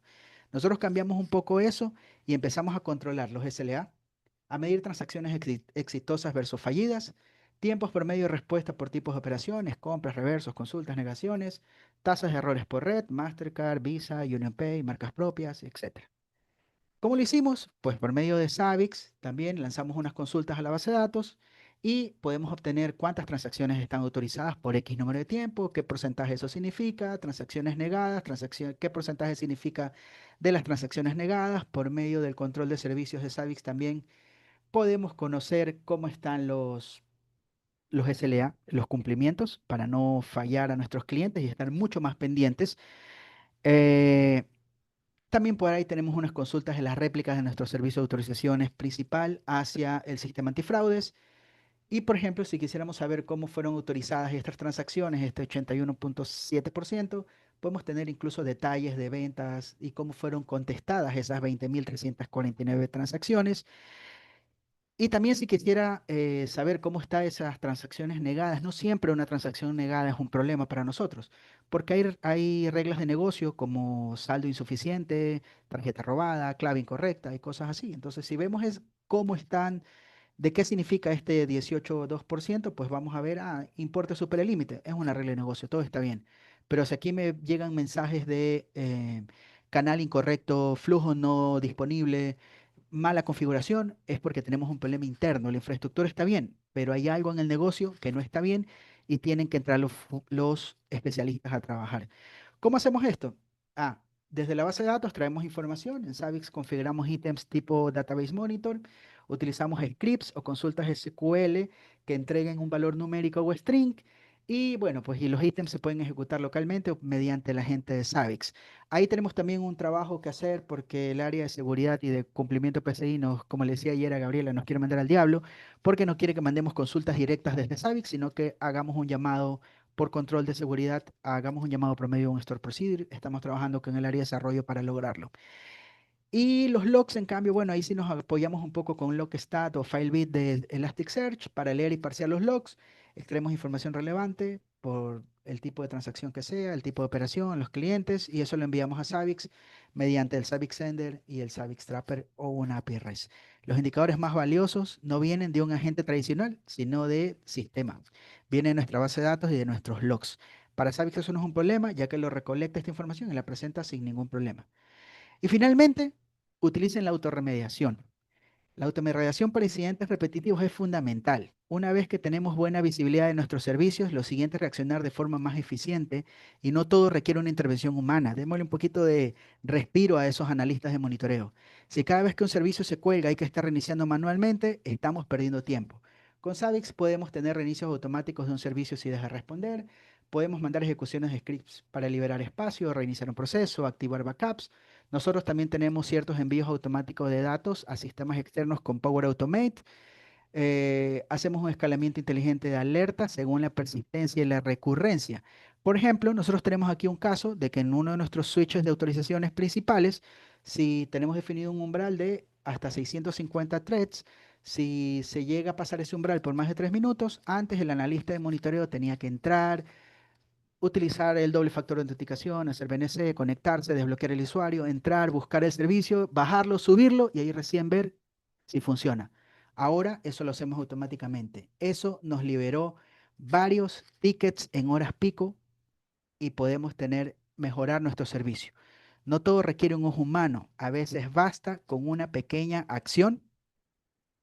Nosotros cambiamos un poco eso y empezamos a controlar los SLA, a medir transacciones exitosas versus fallidas, tiempos promedio de respuesta por tipos de operaciones, compras, reversos, consultas, negaciones, tasas de errores por red, Mastercard, Visa, UnionPay, marcas propias, etc. ¿Cómo lo hicimos? Pues por medio de Savix también lanzamos unas consultas a la base de datos y podemos obtener cuántas transacciones están autorizadas por X número de tiempo, qué porcentaje eso significa, transacciones negadas, qué porcentaje significa de las transacciones negadas. Por medio del control de servicios de Savix también podemos conocer cómo están los SLA, los cumplimientos, para no fallar a nuestros clientes y estar mucho más pendientes. Eh, También por ahí tenemos unas consultas de las réplicas de nuestro servicio de autorizaciones principal hacia el sistema antifraudes. Y, por ejemplo, si quisiéramos saber cómo fueron autorizadas estas transacciones, este 81.7%, podemos tener incluso detalles de ventas y cómo fueron contestadas esas 20.349 transacciones. Y también si quisiera saber cómo están esas transacciones negadas, no siempre una transacción negada es un problema para nosotros, porque hay reglas de negocio como saldo insuficiente, tarjeta robada, clave incorrecta y cosas así. Entonces, si vemos cómo están, de qué significa este 18,2%, pues vamos a ver, importe supera el límite, es una regla de negocio, todo está bien. Pero si aquí me llegan mensajes de canal incorrecto, flujo no disponible, mala configuración, es porque tenemos un problema interno. La infraestructura está bien, pero hay algo en el negocio que no está bien y tienen que entrar los especialistas a trabajar. ¿Cómo hacemos esto? Desde la base de datos traemos información. En Savix configuramos ítems tipo Database Monitor. Utilizamos scripts o consultas SQL que entreguen un valor numérico o string. Y bueno, pues y los ítems se pueden ejecutar localmente o mediante la gente de Savix. Ahí tenemos también un trabajo que hacer porque el área de seguridad y de cumplimiento PCI como le decía ayer a Gabriela, nos quiere mandar al diablo porque no quiere que mandemos consultas directas desde Savix, sino que hagamos un llamado por control de seguridad, hagamos un llamado promedio a un store procedure. Estamos trabajando con el área de desarrollo para lograrlo. Y los logs, en cambio, bueno, ahí sí nos apoyamos un poco con Logstat o FileBit de Elasticsearch para leer y parsear los logs. Extraemos información relevante por el tipo de transacción que sea, el tipo de operación, los clientes, y eso lo enviamos a Savix mediante el Savix Sender y el Savix Trapper o una API REST. Los indicadores más valiosos no vienen de un agente tradicional, sino de sistema. Viene de nuestra base de datos y de nuestros logs. Para Savix eso no es un problema, ya que lo recolecta esta información y la presenta sin ningún problema. Y finalmente, utilicen la autorremediación. La autorremediación para incidentes repetitivos es fundamental. Una vez que tenemos buena visibilidad de nuestros servicios, lo siguiente es reaccionar de forma más eficiente y no todo requiere una intervención humana. Démosle un poquito de respiro a esos analistas de monitoreo. Si cada vez que un servicio se cuelga hay que estar reiniciando manualmente, estamos perdiendo tiempo. Con Savix podemos tener reinicios automáticos de un servicio si deja de responder. podemos mandar ejecuciones de scripts para liberar espacio, reiniciar un proceso, activar backups. Nosotros también tenemos ciertos envíos automáticos de datos a sistemas externos con Power Automate. Hacemos un escalamiento inteligente de alertas según la persistencia y la recurrencia. Por ejemplo, nosotros tenemos aquí un caso de que en uno de nuestros switches de autorizaciones principales, si tenemos definido un umbral de hasta 650 threads, si se llega a pasar ese umbral por más de 3 minutos, antes el analista de monitoreo tenía que entrar, utilizar el doble factor de autenticación, hacer BNC, conectarse, desbloquear el usuario, entrar, buscar el servicio, bajarlo, subirlo y ahí recién ver si funciona. Ahora eso lo hacemos automáticamente. Eso nos liberó varios tickets en horas pico y podemos mejorar nuestro servicio. No todo requiere un ojo humano. A veces basta con una pequeña acción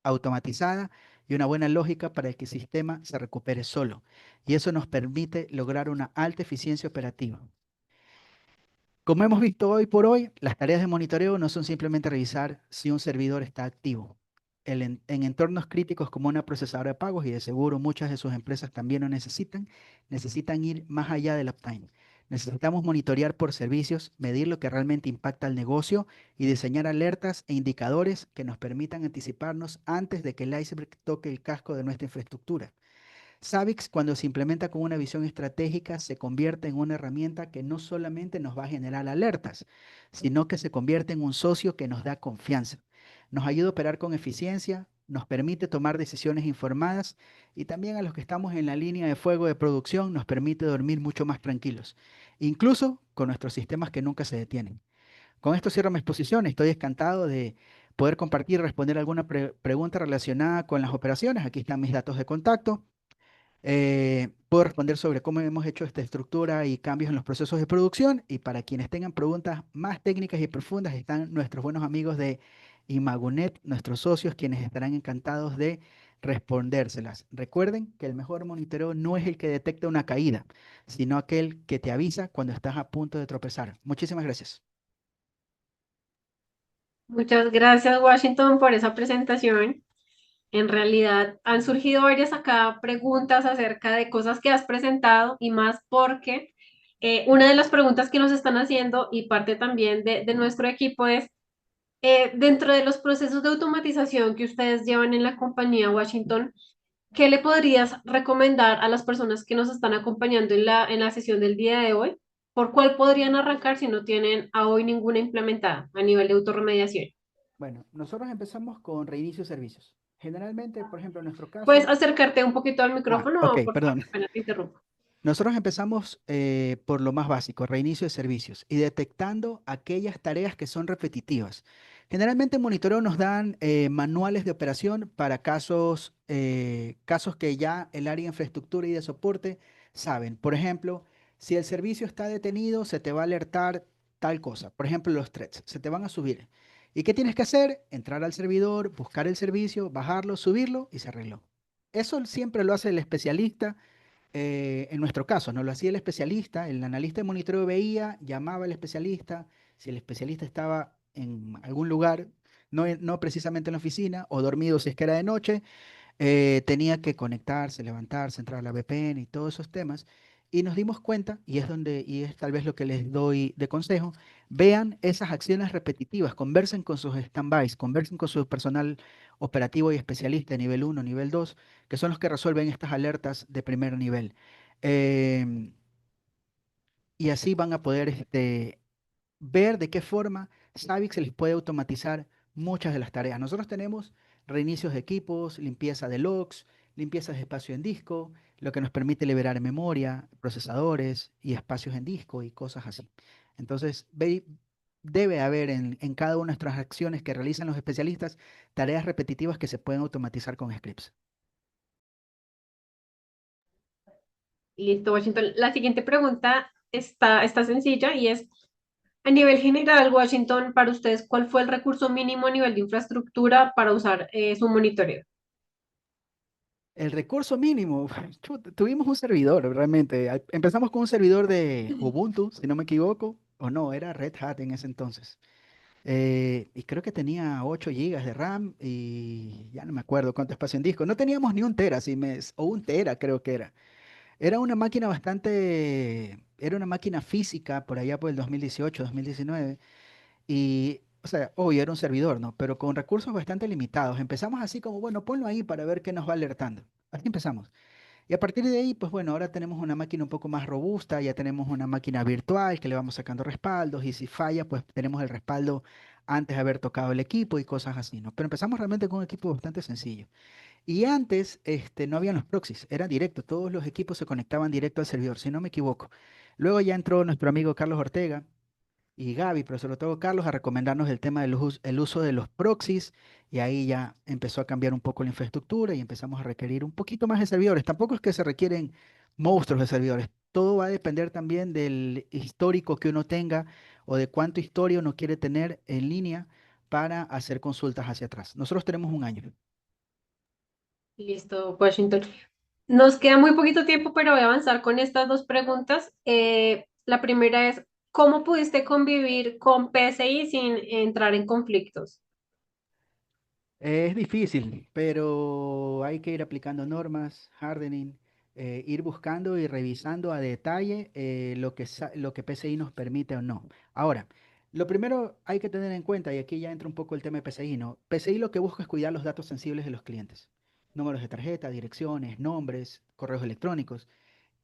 automatizada y una buena lógica para que el sistema se recupere solo. Y eso nos permite lograr una alta eficiencia operativa. Como hemos visto hoy por hoy, las tareas de monitoreo no son simplemente revisar si un servidor está activo. En entornos críticos como una procesadora de pagos, y de seguro muchas de sus empresas también lo necesitan ir más allá del uptime. Necesitamos monitorear por servicios, medir lo que realmente impacta al negocio y diseñar alertas e indicadores que nos permitan anticiparnos antes de que el iceberg toque el casco de nuestra infraestructura. Savix, cuando se implementa con una visión estratégica, se convierte en una herramienta que no solamente nos va a generar alertas, sino que se convierte en un socio que nos da confianza. Nos ayuda a operar con eficiencia, nos permite tomar decisiones informadas y también a los que estamos en la línea de fuego de producción nos permite dormir mucho más tranquilos, incluso con nuestros sistemas que nunca se detienen. Con esto cierro mi exposición. Estoy encantado de poder compartir y responder alguna pregunta relacionada con las operaciones. Aquí están mis datos de contacto. Puedo responder sobre cómo hemos hecho esta estructura y cambios en los procesos de producción. Y para quienes tengan preguntas más técnicas y profundas, están nuestros buenos amigos de Imagunet, nuestros socios, quienes estarán encantados de respondérselas. Recuerden que el mejor monitoreo no es el que detecta una caída, sino aquel que te avisa cuando estás a punto de tropezar. Muchísimas gracias. Muchas gracias, Washington, por esa presentación. En realidad han surgido varias acá preguntas acerca de cosas que has presentado y más porque una de las preguntas que nos están haciendo y parte también de nuestro equipo es, dentro de los procesos de automatización que ustedes llevan en la compañía Washington, ¿qué le podrías recomendar a las personas que nos están acompañando en la sesión del día de hoy? ¿Por cuál podrían arrancar si no tienen a hoy ninguna implementada a nivel de autorremediación? Bueno, nosotros empezamos con reinicio de servicios. Generalmente, por ejemplo, en nuestro ¿Puedes caso, acercarte un poquito al micrófono, ok, por favor? perdón. Apenas te interrumpo. Nosotros empezamos por lo más básico, reinicio de servicios, y detectando aquellas tareas que son repetitivas. Generalmente en monitoreo nos dan manuales de operación para casos que ya el área de infraestructura y de soporte saben. Por ejemplo, si el servicio está detenido, se te va a alertar tal cosa. Por ejemplo, los threads, se te van a subir. ¿Y qué tienes que hacer? Entrar al servidor, buscar el servicio, bajarlo, subirlo y se arregló. Eso siempre lo hace el especialista en nuestro caso, no lo hacía el especialista, el analista de monitoreo veía, llamaba al especialista, si el especialista estaba en algún lugar, no precisamente en la oficina, o dormido si es que era de noche, tenía que conectarse, levantarse, entrar a la VPN y todos esos temas. Y nos dimos cuenta, y es tal vez lo que les doy de consejo, vean esas acciones repetitivas, conversen con sus standbys, conversen con su personal operativo y especialista de nivel uno, nivel 2, que son los que resuelven estas alertas de primer nivel. Em, y así van a poder ver de qué forma Savix se les puede automatizar muchas de las tareas. Nosotros tenemos reinicios de equipos, limpieza de logs, limpieza de espacio en disco, lo que nos permite liberar memoria, procesadores y espacios en disco y cosas así. Entonces, debe haber en cada una de nuestras acciones que realizan los especialistas tareas repetitivas que se pueden automatizar con scripts. Listo, Washington. La siguiente pregunta está sencilla y es, a nivel general, Washington, para ustedes, ¿cuál fue el recurso mínimo a nivel de infraestructura para usar su monitoreo? El recurso mínimo, chuta, tuvimos un servidor realmente. Empezamos con un servidor de Ubuntu, si no me equivoco, o no, era Red Hat en ese entonces. Y creo que tenía 8 gigas de RAM y ya no me acuerdo cuánto espacio en disco. No teníamos ni un tera, o un tera creo que era. Era una máquina era una máquina física por allá por el 2018, 2019. Y, o sea, obvio, era un servidor, ¿no? Pero con recursos bastante limitados. Empezamos así como, bueno, ponlo ahí para ver qué nos va alertando. Así empezamos. Y a partir de ahí, pues bueno, ahora tenemos una máquina un poco más robusta, ya tenemos una máquina virtual que le vamos sacando respaldos y si falla, pues tenemos el respaldo antes de haber tocado el equipo y cosas así, ¿no? Pero empezamos realmente con un equipo bastante sencillo. Y antes, no habían los proxies, era directo, todos los equipos se conectaban directo al servidor, si no me equivoco. Luego ya entró nuestro amigo Carlos Ortega y Gaby, pero sobre todo Carlos, a recomendarnos el tema el uso de los proxies, y ahí ya empezó a cambiar un poco la infraestructura y empezamos a requerir un poquito más de servidores. Tampoco es que se requieren monstruos de servidores, todo va a depender también del histórico que uno tenga o de cuánto historia uno quiere tener en línea para hacer consultas hacia atrás. Nosotros tenemos un año. Listo, Washington. Nos queda muy poquito tiempo, pero voy a avanzar con estas dos preguntas. La primera es, ¿cómo pudiste convivir con PSI sin entrar en conflictos? Es difícil, pero hay que ir aplicando normas, hardening, ir buscando y revisando a detalle lo que PCI nos permite o no. Ahora, lo primero hay que tener en cuenta, y aquí ya entra un poco el tema de PCI, ¿no? PCI lo que busca es cuidar los datos sensibles de los clientes. Números de tarjeta, direcciones, nombres, correos electrónicos.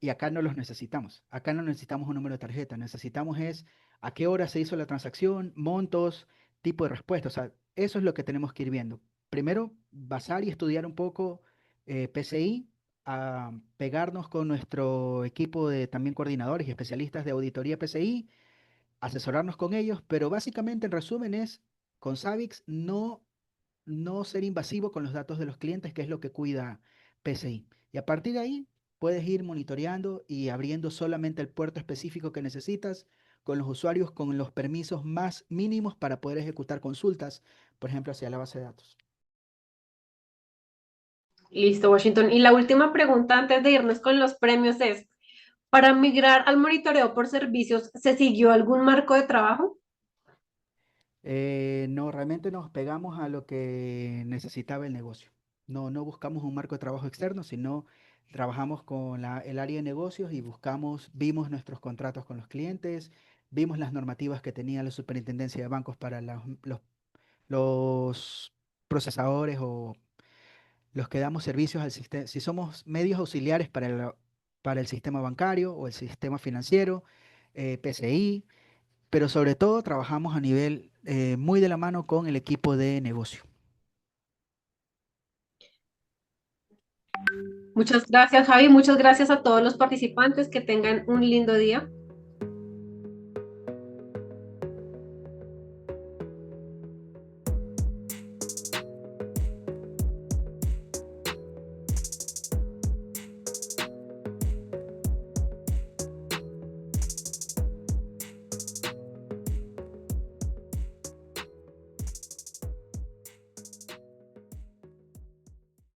Y acá no los necesitamos. Acá no necesitamos un número de tarjeta. Necesitamos es a qué hora se hizo la transacción, montos, tipo de respuesta. O sea, eso es lo que tenemos que ir viendo. Primero, basar y estudiar un poco PCI, a pegarnos con nuestro equipo de también coordinadores y especialistas de auditoría PCI, asesorarnos con ellos, pero básicamente en resumen es, con Savix no ser invasivo con los datos de los clientes, que es lo que cuida PCI. Y a partir de ahí puedes ir monitoreando y abriendo solamente el puerto específico que necesitas con los usuarios con los permisos más mínimos para poder ejecutar consultas, por ejemplo, hacia la base de datos. Listo, Washington. Y la última pregunta antes de irnos con los premios es, ¿para migrar al monitoreo por servicios se siguió algún marco de trabajo? No, realmente nos pegamos a lo que necesitaba el negocio. No buscamos un marco de trabajo externo, sino trabajamos con el área de negocios y vimos nuestros contratos con los clientes, vimos las normativas que tenía la superintendencia de bancos para los procesadores o los que damos servicios al sistema, si somos medios auxiliares para el sistema bancario o el sistema financiero, PCI, pero sobre todo trabajamos a nivel muy de la mano con el equipo de negocio. Muchas gracias, Javi. Muchas gracias a todos los participantes. Que tengan un lindo día.